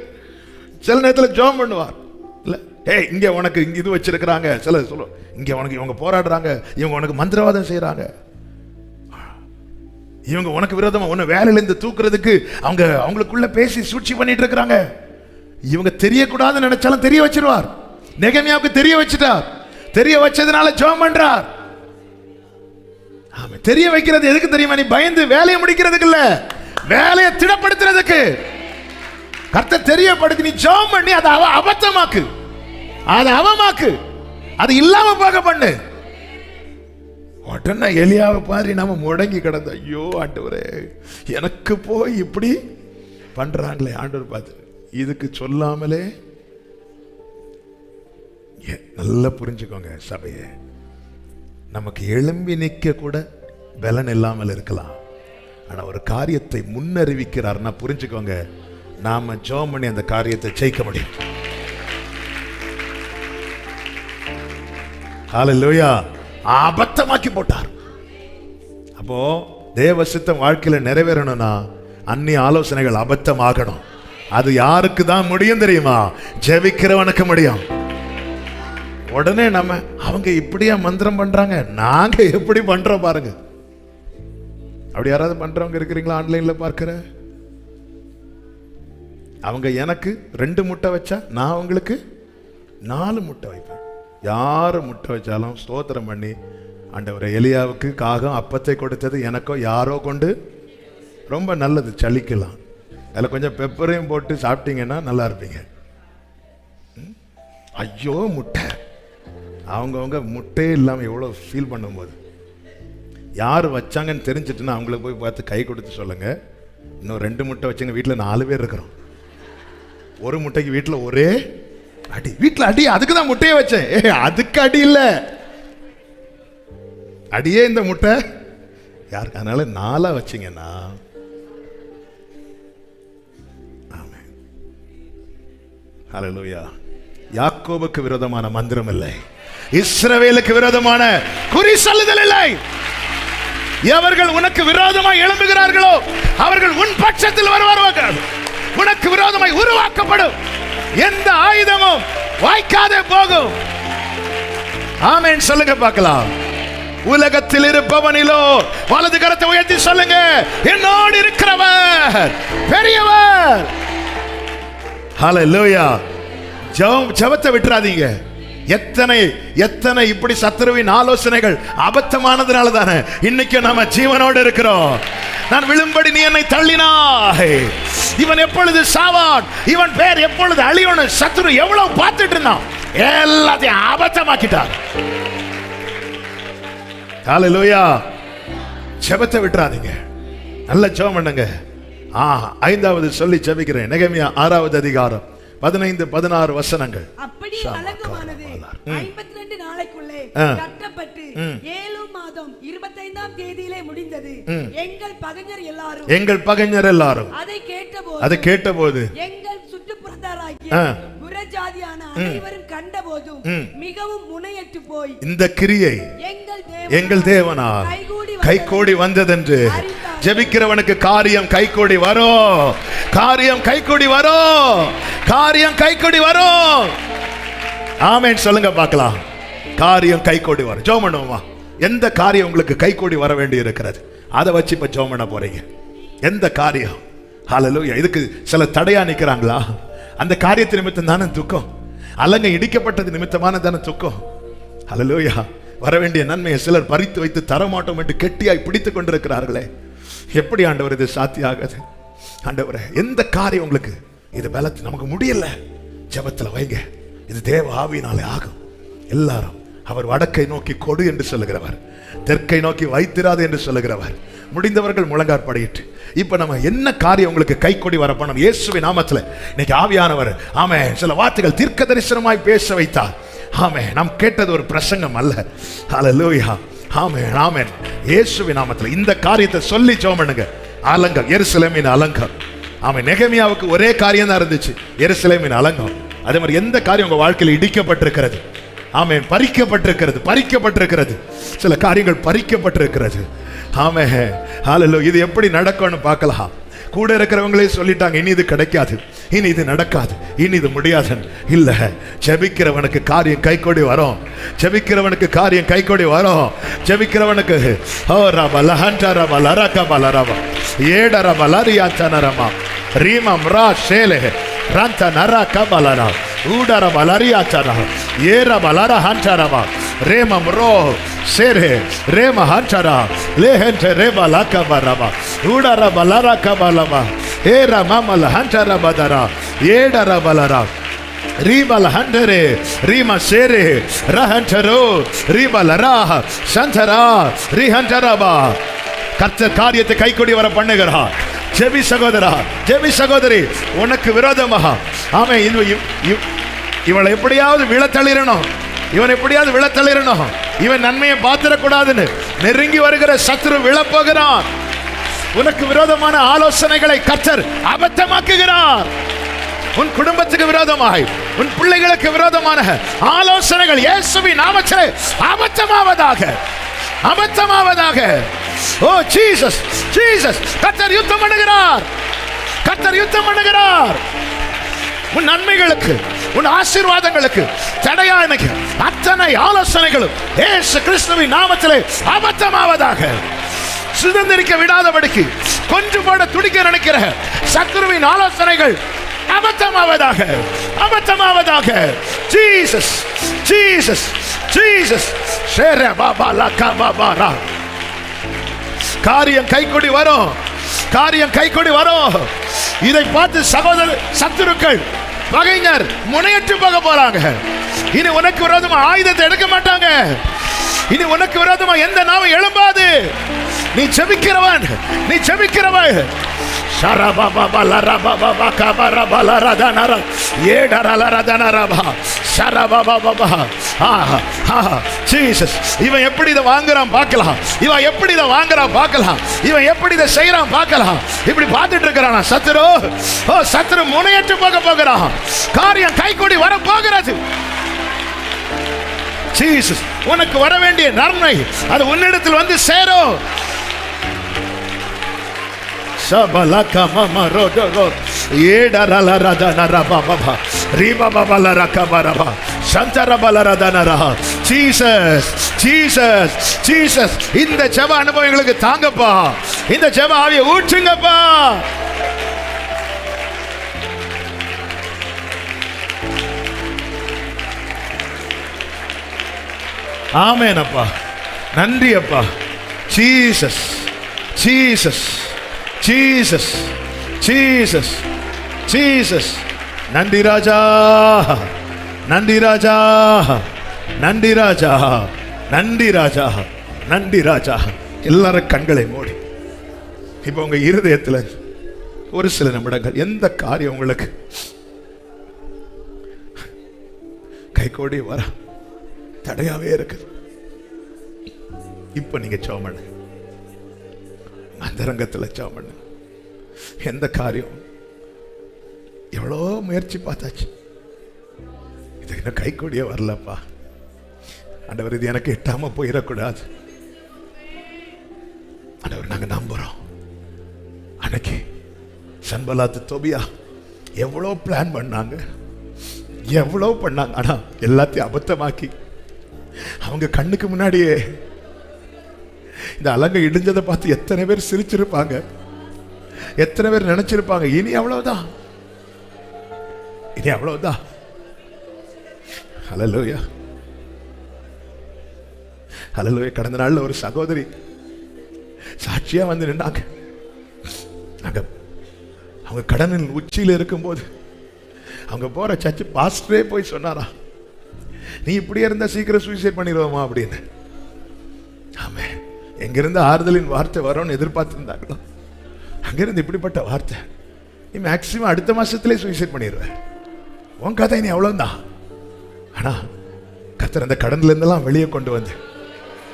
சில நேரத்தில் ஜெபம் பண்ணுவார். இல்ல, ஏய் இங்க உனக்கு இங்க இது வச்சிருக்கிறாங்க, சில சொல்லும் இங்க உனக்கு இவங்க போராடுறாங்க, இவங்க உனக்கு மந்திரவாதம் செய்யறாங்க, இவங்க உனக்கு விரோதமா உன்னை வேலையில இருந்து தூக்குறதுக்கு அவங்களுக்குள்ள பேசி சூழ்ச்சி பண்ணிட்டு இருக்கிறாங்க. இவங்க தெரியக்கூடாதுன்னு நினைச்சாலும் தெரிய வச்சிருவார். நெகேமியாவுக்கு தெரிய வச்சிட்டார். தெரிய வச்சதுனால ஜெபம் பண்றார். ஆமா, தெரிய வைக்கிறது எதுக்கு தெரியுமா? நீ பயந்து வேலையை முடிக்கிறதுக்கு இல்ல, வேலையை திடப்படுத்துறதுக்கு. கர்த்தர் தெரியப்படுத்தி நீ ஜெபம் பண்ணி அதை அபத்தமாக்கு, அதை அவமாக்கு, அது இல்லாம போக பண்ணு. உடனே எலியாவை பாரு நம்ம முடங்கி கிடந்த, ஐயோ ஆண்டவரே எனக்கு போய் இப்படி பண்றாங்களே ஆண்டவர் பார்த்து. இதுக்கு சொல்லாமலே நல்லா புரிஞ்சுக்கோங்க சபையே, நமக்கு எழும்பி நிற்க கூட பலன் இல்லாமல் இருக்கலாம். ஆனா ஒரு காரியத்தை முன்னறிவிக்கிறார்னா புரிஞ்சுக்கோங்க, நாம ஜெபம் பண்ணி அந்த காரியத்தை ஜெயிக்க முடியும். ஹல்லேலூயா. அபத்தமாக்கி போட்டார். அப்போ தேவ சித்தம் வாழ்க்கையில நிறைவேறணும்னா அந்நிய ஆலோசனைகள் அபத்தமாகணும். அது யாருக்கு தான் முடியும் தெரியுமா? ஜெபிக்கிறவனுக்கு முடியும். உடனே நம்ம அவங்க இப்படியா மந்திரம் பண்றாங்க, நாங்க எப்படி பண்றோம் பாருங்க. அப்படி யாராவது பண்றவங்க இருக்கிறீங்களா? ஆன்லைன்ல பார்க்கிற அவங்க எனக்கு 2 முட்டை வச்சா நான் அவங்களுக்கு 4 முட்டை வைப்பேன். யாரு முட்டை வச்சாலும் ஸ்தோத்திரம் பண்ணி, ஆண்டவரே எலியாவுக்கு காகம் அப்பத்தை கொடுத்தது எனக்கோ யாரோ கொண்டு ரொம்ப நல்லது, சளிக்கலாம். அதில் கொஞ்சம் பெப்பரையும் போட்டு சாப்பிட்டீங்கன்னா நல்லா இருப்பீங்க. ஐயோ முட்டை, அவங்கவுங்க முட்டையே இல்லாமல் எவ்வளோ ஃபீல் பண்ணும்போது யார் வச்சாங்கன்னு தெரிஞ்சிட்டுன்னா அவங்கள போய் பார்த்து கை கொடுத்து சொல்லுங்க, இன்னும் 2 முட்டை வச்சுங்க, வீட்டில் 4 பேர் இருக்கிறோம். ஒரு முட்டைக்கு வீட்டில் ஒரே அடி, வீட்டில் அடி. அதுக்கு தான் முட்டையை வச்சேன். அதுக்கு அடி இல்ல, அடியே இந்த முட்டை யாருக்கு. அதனால 4 வச்சிங்கன்னா ஹல்லேலூயா. யாக்கோபுக்கு விரோதமான மந்திரம் இல்லை, இஸ்ரவேலுக்கு விரோதமான குறி சொல்லுதல் இல்லை. எவர்கள் உனக்கு விரோதமாய் எழும்புகிறார்களோ அவர்கள் உன் பட்சத்தில் வருவார்கள். உனக்கு விரோதமாய் உருவாக்கப்படும் எந்த ஆயுதமும் வாய்க்காதே போகும். ஆமென் சொல்லுங்க பார்க்கலாம். உலகத்தில் இருப்பவனிலோ வலது கரத்தை உயர்த்தி சொல்லுங்க, என்னோடு இருக்கிறவர் பெரியவர். ஹல்லேலூயா. ஜெபத்தை விட்டுறாதீங்க. எத்தனை இப்படி சத்துருவின் ஆலோசனைகள் அபத்தமானதுனால தானே இன்னைக்கு நாம ஜீவனோடு இருக்கிறோம். நான் விழும்படி நீ என்னை தள்ளினாய், இவன் எப்பொழுது சாவான், இவன் பேர் எப்பொழுது அழியணும். சத்துரு எவ்வளவு பார்த்துட்டு இருந்தான். எல்லாத்தையும் அபத்தமாக்கிட்டார். ஹல்லேலூயா. ஜெபத்தை விட்டுறாதீங்க, நல்ல ஜெபம் பண்ணுங்க. ஐந்தாவது சொல்லி ஜெபிக்கிறேன். நெகேமியா 6வது அதிகாரம் 15-16 வசனங்கள். அப்படி அலங்கமானது 52 நாளைக்குள்ளே கட்டப்பட்டு 7 மாதம் 25ஆம் தேதியிலே முடிந்தது. எங்கள் பகைஞர் எல்லாரும் அதை கேட்டபோது எங்கள் சுற்றுப்புறத்தாராகிய புறஜாதியான அனைவரும் கண்டபோதும் மிகவும் முனையற்று போய் இந்த கிரியை எங்கள் தேவனால் கைகூடி வந்ததென்று ஜெபிக்கிறவனுக்கு காரியம் கைகூடி வரும். காரியம் கைகூடி வரும். காரியம் கைகூடி வரும். ஆமென் சொல்லுங்க பார்க்கலாம். காரியம் கைகூடி வரும். ஜெபம் பண்ணுவோமா? எந்த காரியம் உங்களுக்கு கைகூடி வர வேண்டி இருக்கிறது, அதை வச்சு இப்ப ஜெபம் பண்ண போறீங்க. எந்த காரியம்? ஹல்லேலூயா. இதுக்கு சில தடையா நிக்கிறாங்களா? அந்த காரியத்து நிமித்தம் தானே துக்கம். அலங்கை இடிக்கப்பட்டது நிமித்தமான தானே துக்கம். ஹல்லேலூயா. வர வேண்டிய நன்மையை சிலர் பறித்து வைத்து தரமாட்டோம் என்று கெட்டியாய் பிடித்துக் கொண்டிருக்கிறார்களே. எப்படி ஆண்டவர் இது சாத்தியாகாது? ஆண்டவரே, எந்த காரியம் உங்களுக்கு இது பலத்து நமக்கு முடியல, ஜெபத்துல வைங்க. இது தேவ ஆவியினாலே ஆகும். எல்லாரும் அவர் வடக்கை நோக்கி கொடு என்று சொல்லுகிறவர், தெற்கை நோக்கி வைத்திராது என்று சொல்லுகிறவர். முடிந்தவர்கள் முழங்காற்படியிட்டு இப்ப நம்ம என்ன காரியம் உங்களுக்கு கை கொடி வரப்போம் இயேசுவின் நாமத்துல இன்னைக்கு ஆவியானவர் ஆமென் சில வார்த்தைகள் தீர்க்க தரிசனமாய் பேச வைத்தார். ஆமென். நாம் கேட்டது ஒரு பிரசங்கம் அல்ல. ஹல்லேலூயா. ஆமென் ஆமென். இயேசுவின் நாமத்துல இந்த காரியத்தை சொல்லி ஜெபம் பண்ணுங்க. அலங்கம், எருசலேமின் அலங்கம். ஆமென். நெகேமியாவுக்கு ஒரே காரியம் தான் இருந்துச்சு, எருசலேமின் அலங்கம். அதே மாதிரி எந்த காரியம் உங்க வாழ்க்கையில் இடிக்கப்பட்டிருக்கிறது, ஆமென், பறிக்கப்பட்டிருக்கிறது, பறிக்கப்பட்டிருக்கிறது. சில காரியங்கள் பறிக்கப்பட்டிருக்கிறது. ஆமென். ஹல்லேலூயா. இது எப்படி நடக்கும்னு பார்க்கலாம். கூட இருக்கிறவங்களே சொல்லிட்டாங்க, இனி இது கிடைக்காது, இனி இது நடக்காது, இனி இது முடியாது. இல்ல, ஜெபிக்கிறவனுக்கு காரியம் கைகூடி வரும். ஜெபிக்கிறவனுக்கு காரியம் கைகூடி வரும். ஜெபிக்கிறவனுக்கு ஓ ரபல ஹண்டர பலரக பலரவ ஏடர பலரியா சனரமா ரீமம் ரா ஷேலே ரந்த நரா கபலரா ஊடர பலரியா சன ஏர பலர ஹண்டரமா ரேமம் ரோ சேரே ரேம ஹண்டரா லேஹென்ட ரேப லகபரமா ஊடர பலர கபலமா ஏர மமல ஹண்டர பதரா ஏடர பலரா ரீபல ஹண்டரே ரீம சேரே ரஹண்டரோ ரீபல ரா சந்தரா ரீஹண்டரபா. கர்த்தர் காரியத்தை கைகூடி வர பண்ணுகிறார். ஜெபி சகோதரா, ஜெபி சகோதரி, உனக்கு விரோதமாக ஆமே இவளை எப்படியாவது விழத்தளிரணும், இவன் எப்படியாவது விழத்தளிரணும், இவன் நன்மையை பார்த்திடக்கூடாதுன்னு நெருங்கி வருகிற சத்துரு விழப்போகிறான். உனக்கு விரோதமான ஆலோசனைகளை கர்த்தர் அபத்தமாக்குகிறார். உன் குடும்பத்துக்கு விரோதமாய், உன் பிள்ளைகளுக்கு விரோதமான ஆலோசனைகள் இயேசுவின் நாமத்திலே அபத்தமாவதாக, அபத்தமாவதாக. ஓ ஜீசஸ், ஜீசஸ். கர்த்தர் யுத்தம் பண்ணுகிறார். கர்த்தர் யுத்தம் பண்ணுகிறார். உன் நன்மைகளுக்கு, உன் ஆசீர்வாதங்களுக்கு தடையான அத்தனை ஆலோசனைகளும் இயேசு கிறிஸ்துவின் நாமத்திலே அபத்தமாவதாக. சுதந்திரிக்க விடாதபடிக்கு கொஞ்சம் போட துடிக்க நினைக்கிற சத்துருவின் ஆலோசனைகள் அபத்தமாவதாக, அபத்தமாவதாக. Jesus, Jesus, Jesus. ஷேரே பாபா லகா பாபா ரா. காரியம் கைகூடி வரும். காரியம் கைகூடி வரும். இதை பார்த்து சகோதர சத்துருக்கள் பகைஞர் முனையற்று போக போறாங்க. இனி உனக்கு விரோதமா ஆயுதத்தை எடுக்க மாட்டாங்க. இனி உனக்கு விரோதமா எந்த நாவும் எழும்பாது. நீ ஜெபிக்கிறவன், நீ ஜெபிக்கிறவன். இவன் எப்படி இதை வாங்குறான் பார்க்கலாம், இவன் எப்படி இதை வாங்குறான் பார்க்கலாம், இவன் எப்படி இதை செய்யறான் பார்க்கலாம். இப்படி பார்த்துட்டு இருக்கிறான் சத்துரு. ஓ சத்துரு முனையற்று போக போகிறான். காரியம் கைகூடி வர போகிறது. ஜீசஸ், உனக்கு வர வேண்டிய நன்மை அது உன்னிடத்தில் வந்து சேரும். சபலக மமரோடோ ஏடரலரதனரபபப ரிபபபலரகபரப சந்தரபலரதனரஹ. Jesus, Jesus, Jesus. இந்த ஜெப அனுபவங்களுக்கு தாங்கப்பா. இந்த ஜெப ஆவியை ஊற்றுங்கப்பா. ஆமென் அப்பா. நன்றி அப்பா. Jesus, Jesus, Jesus, Jesus, Jesus. நன்றி ராஜா, நன்றி ராஜா, நன்றி ராஜா, நன்றி ராஜா, நன்றி ராஜா. எல்லாரும் கண்களை மூடி இப்ப உங்க இருதயத்துல ஒரு சில நிமிடங்கள் எந்த காரியம் உங்களுக்கு கைகூடி வர தடையாவே இருக்கு, இப்ப நீங்க ஜெபம் பண்ணுங்க. அந்தரங்கத்துல ஜெபம் பண்ணுங்க. எந்த காரியம் எவ்வளோ முயற்சி பார்த்தாச்சு, இது என்ன கைகூடியே வரலப்பா, ஆண்டவர் இது எனக்கு எட்டாம போயிடக்கூடாது. ஆண்டவர் நாங்க நம்புறோம். அன்னைக்கு சன்பலாத்து தோபியா எவ்வளோ பிளான் பண்ணாங்க, எவ்வளோ பண்ணாங்க, ஆனா எல்லாத்தையும் அபத்தமாக்கி அவங்க கண்ணுக்கு முன்னாடியே இந்த அலங்கை இடிஞ்சதை பார்த்து எத்தனை பேர் சிரிச்சிருப்பாங்க, எத்தனை பேர் நினைச்சிருப்பாங்க இனி அவ்வளவுதான், இனி அவ்வளவுதான். ஹல்லேலூயா, ஹல்லேலூயா. கடந்த நாள்ல ஒரு சகோதரி சாட்சியா வந்து நின்னாங்க. அவங்க கடனின் உச்சியில் இருக்கும்போது அவங்க போற சர்ச்சு பாஸ்டரே போய் சொன்னாரா, நீ இப்படியே இருந்தா சீக்கிரம் சூசைட் பண்ணிடுவோமா அப்படின்னு. ஆமே, எங்கிருந்து ஆறுதலின் வார்த்தை வரும்னு எதிர்பார்த்திருந்தாங்களோ அங்கிருந்து இப்படிப்பட்ட வார்த்தை, நீ மேக்சிமம் அடுத்த மாசத்திலே சூசைட் பண்ணிடுவேன், உன் கதை நீ அவ்வளவுதான். ஆனா கர்த்தர் அந்த கடன்ல இருந்தெல்லாம் வெளியே கொண்டு வந்து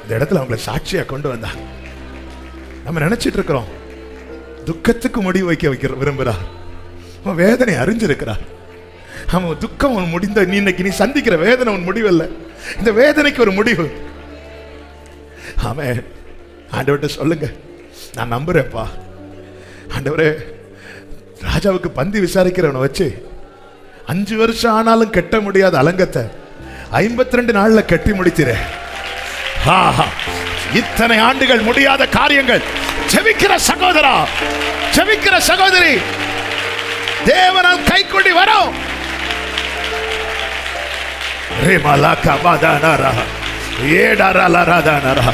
இந்த இடத்துல அவங்களை சாட்சியா கொண்டு வந்தா. நம்ம நினைச்சிட்டு இருக்கிறோம் துக்கத்துக்கு முடிவு வைக்க விரும்புகிறார். அவன் வேதனை அறிஞ்சிருக்கிறார். அவன் துக்கம் அவன் முடிந்த, நீ இன்னைக்கு நீ சந்திக்கிற வேதனை அவன் முடிவல்ல, இந்த வேதனைக்கு ஒரு முடிவு. ஆமென். ஆண்டவர்கிட்ட சொல்லுங்க, நான் நம்புறேன்ப்பா. ஆண்டவரே, ராஜாவுக்கு பந்தி விசாரிக்கிறவனை வச்சு 5 வருஷம் ஆனாலும் கட்ட முடியாத அலங்கத்தை 52 நாள்ல கட்டி முடிக்கிறேன். இத்தனை ஆண்டுகள் முடியாத காரியங்கள், ஜெபிக்கிற சகோதரா, ஜெபிக்கிற சகோதரி, தேவனால் கைகூடி வரும். ரேமலாகா பாதானரா ஏடரலரதனரா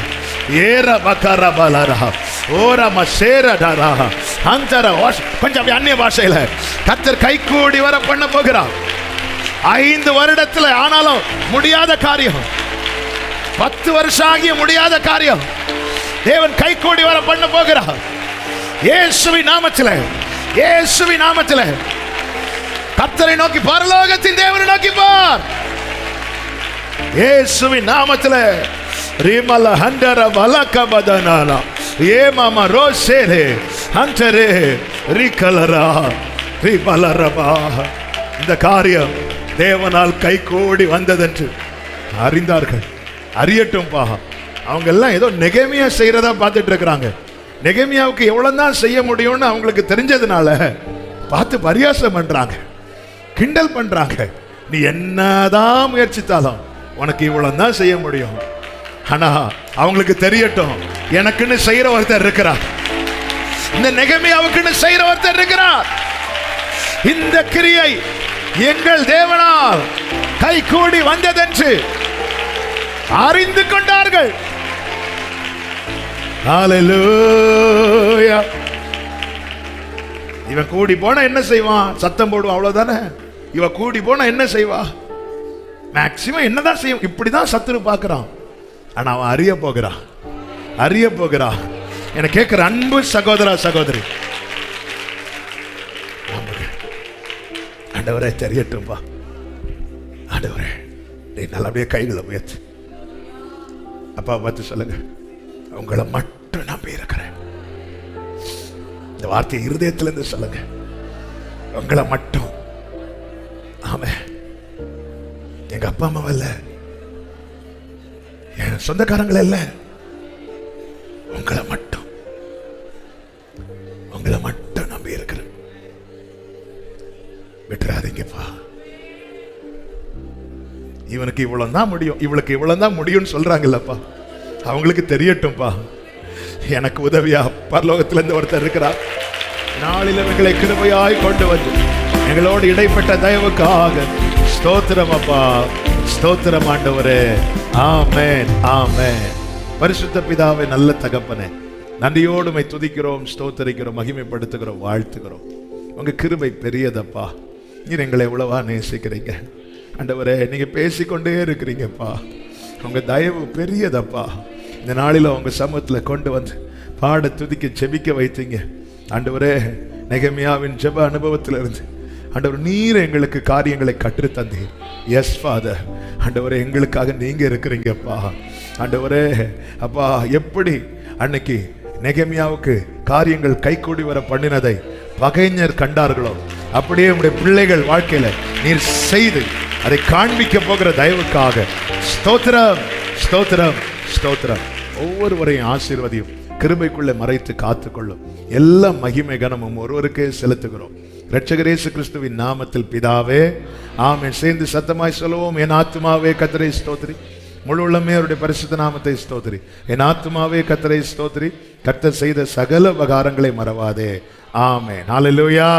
ஏரபகரபலரா ஓரமசேரடரா அந்தர கொஞ்சம் அந்நிய பாஷையில கர்த்தர் கைகூடி வர பண்ண போகிறார். 5 வருடத்துல ஆனாலும் முடியாத காரியம், 10 வருஷம் ஆகிய முடியாத காரியம் தேவன் கைகூடி வர பண்ண போகிறார். இயேசுவின் நாமத்திலே, இயேசுவின் நாமத்திலே கர்த்தரை நோக்கி, பரலோகத்தின் தேவனை நோக்கி பார். இயேசுவின் நாமத்திலே ரிமல ஹண்டர வலகபதனாலா ஏமாமா ரோசேரே ஹண்டரே ரிகலரா ரிபலரபா. இந்த காரியம் தேவனால் கைகூடி வந்ததென்று அறிந்தார்கள். அறியட்டும் பா. அவங்க எல்லாம் ஏதோ நெகேமியா செய்யறதா பார்த்துட்டு இருக்கிறாங்க. நெகேமியாவுக்கு எவ்வளவுதான் செய்ய முடியும்னு அவங்களுக்கு தெரிஞ்சதுனால பார்த்து பரியாசம் பண்றாங்க, கிண்டல் பண்றாங்க. நீ என்னதான் முயற்சித்தாலும் உனக்கு இவ்வளவுதான் செய்ய முடியும். ஆனா அவங்களுக்கு தெரியட்டும், எனக்குன்னு செய்யற ஒருத்தர் இருக்கிறார், இந்த நெகேமியாவுக்குன்னு செய்யற ஒருத்தர் இருக்கிறார். இந்த கிரியை எங்கள் தேவனால் கைகூடி வந்ததென்று அறிந்து கொண்டார்கள். ஹல்லேலூயா. இவன் கூடி போனா என்ன செய்வான்? சத்தம் போடுவான், அவ்வளவுதானே. இவன் கூடி போனா என்ன செய்வா? மேக்சிமம் என்னதான் செய்யும்? இப்படிதான் சத்துரு பார்க்கிறான். ஆனா அவன் அறிய போகிறான், அறிய போகிறான். என கேட்கிற அன்பு சகோதரா சகோதரி, ஆண்டவரே தெரியட்டும்பா. ஆண்டவரே, நீ நல்லபடியே கைகளை உயர்த்து. அப்பா பார்த்து சொல்லுங்க, உங்களை மட்டும் நம்பி இருக்கிறேன். இந்த வார்த்தையை இருதயத்திலிருந்து சொல்லுங்க, உங்களை மட்டும். ஆமே, எங்க அப்பா அம்மா இல்ல, என் சொந்தக்காரங்கள இல்ல, உங்களை மட்டும், உங்களை மட்டும் நம்பி இருக்கிறேன். விட்டுறாதீங்கப்பா. இவனுக்கு இவ்வளவுதான் முடியும், இவளுக்கு இவ்வளவுதான் முடியும்னு சொல்றாங்கல்லப்பா, அவங்களுக்கு தெரியட்டும்பா. எனக்கு உதவியா பரலோகத்திலிருந்து ஒருத்தர் இருக்கிறார். நாளில் எங்களை கிருபையாய் கொண்டு வந்து எங்களோடு இடைப்பட்ட தயவுக்காக ஸ்தோத்திரம் அப்பா, ஸ்தோத்திரம் ஆண்டவரே. ஆமென், ஆமென். பரிசுத்த பிதாவே, நல்ல தகப்பனே, நன்றியோடு உம்மை துதிக்கிறோம், ஸ்தோத்திரிக்கிறோம், மகிமைப்படுத்துகிறோம், வாழ்த்துகிறோம். உங்க கிருபை பெரியதப்பா. நீர் எங்களை எவ்வளவா நேசிக்கிறீங்க. ஆண்டவரே நீங்க பேசிக்கொண்டே இருக்கிறீங்கப்பா, உங்க தயவு பெரியதப்பா. இந்த நாளில உங்க சமூகத்துல கொண்டு வந்து பாட துதிக்க செபிக்க வைத்தீங்க ஆண்டவரே. நெகமியாவின் ஜெப அனுபவத்திலிருந்து ஆண்டவர் நீர் எங்களுக்கு காரியங்களை கற்றுத் தந்தீர். எஸ் ஃபாதர், ஆண்டவரே எங்களுக்காக நீங்க இருக்கிறீங்கப்பா. ஆண்டவரே அப்பா, எப்படி அன்னைக்கு நெகமியாவுக்கு காரியங்கள் கைகூடி வர பண்ணினதை பகைஞர் கண்டார்களோ, அப்படியே உங்களுடைய பிள்ளைகள் வாழ்க்கையில நீர் செய்து அதை காண்பிக்க போகிற தயவுக்காக ஸ்தோத்திரம், ஸ்தோத்திரம், ஸ்தோத்திரம். ஒவ்வொருவரையும் ஆசீர்வதியும் கிருபைக்குள்ளே மறைத்து காத்துக்கொள்ளும். எல்லா மகிமை கனமும் ஒருவருக்கே செலுத்துகிறோம். இரட்சகர் இயேசு கிறிஸ்துவின் நாமத்தில் பிதாவே, ஆமென். சேர்ந்து சத்தமாய் சொல்லுவோம். என் ஆத்துமாவே கர்த்தரை ஸ்தோத்திரி, முழு உள்ளமே அவருடைய பரிசுத்த நாமத்தை ஸ்தோத்திரி. என் ஆத்துமாவே கர்த்தரை ஸ்தோத்திரி, கர்த்தர் செய்த சகல உபகாரங்களை மறவாதே. ஆமென். ஹல்லேலூயா.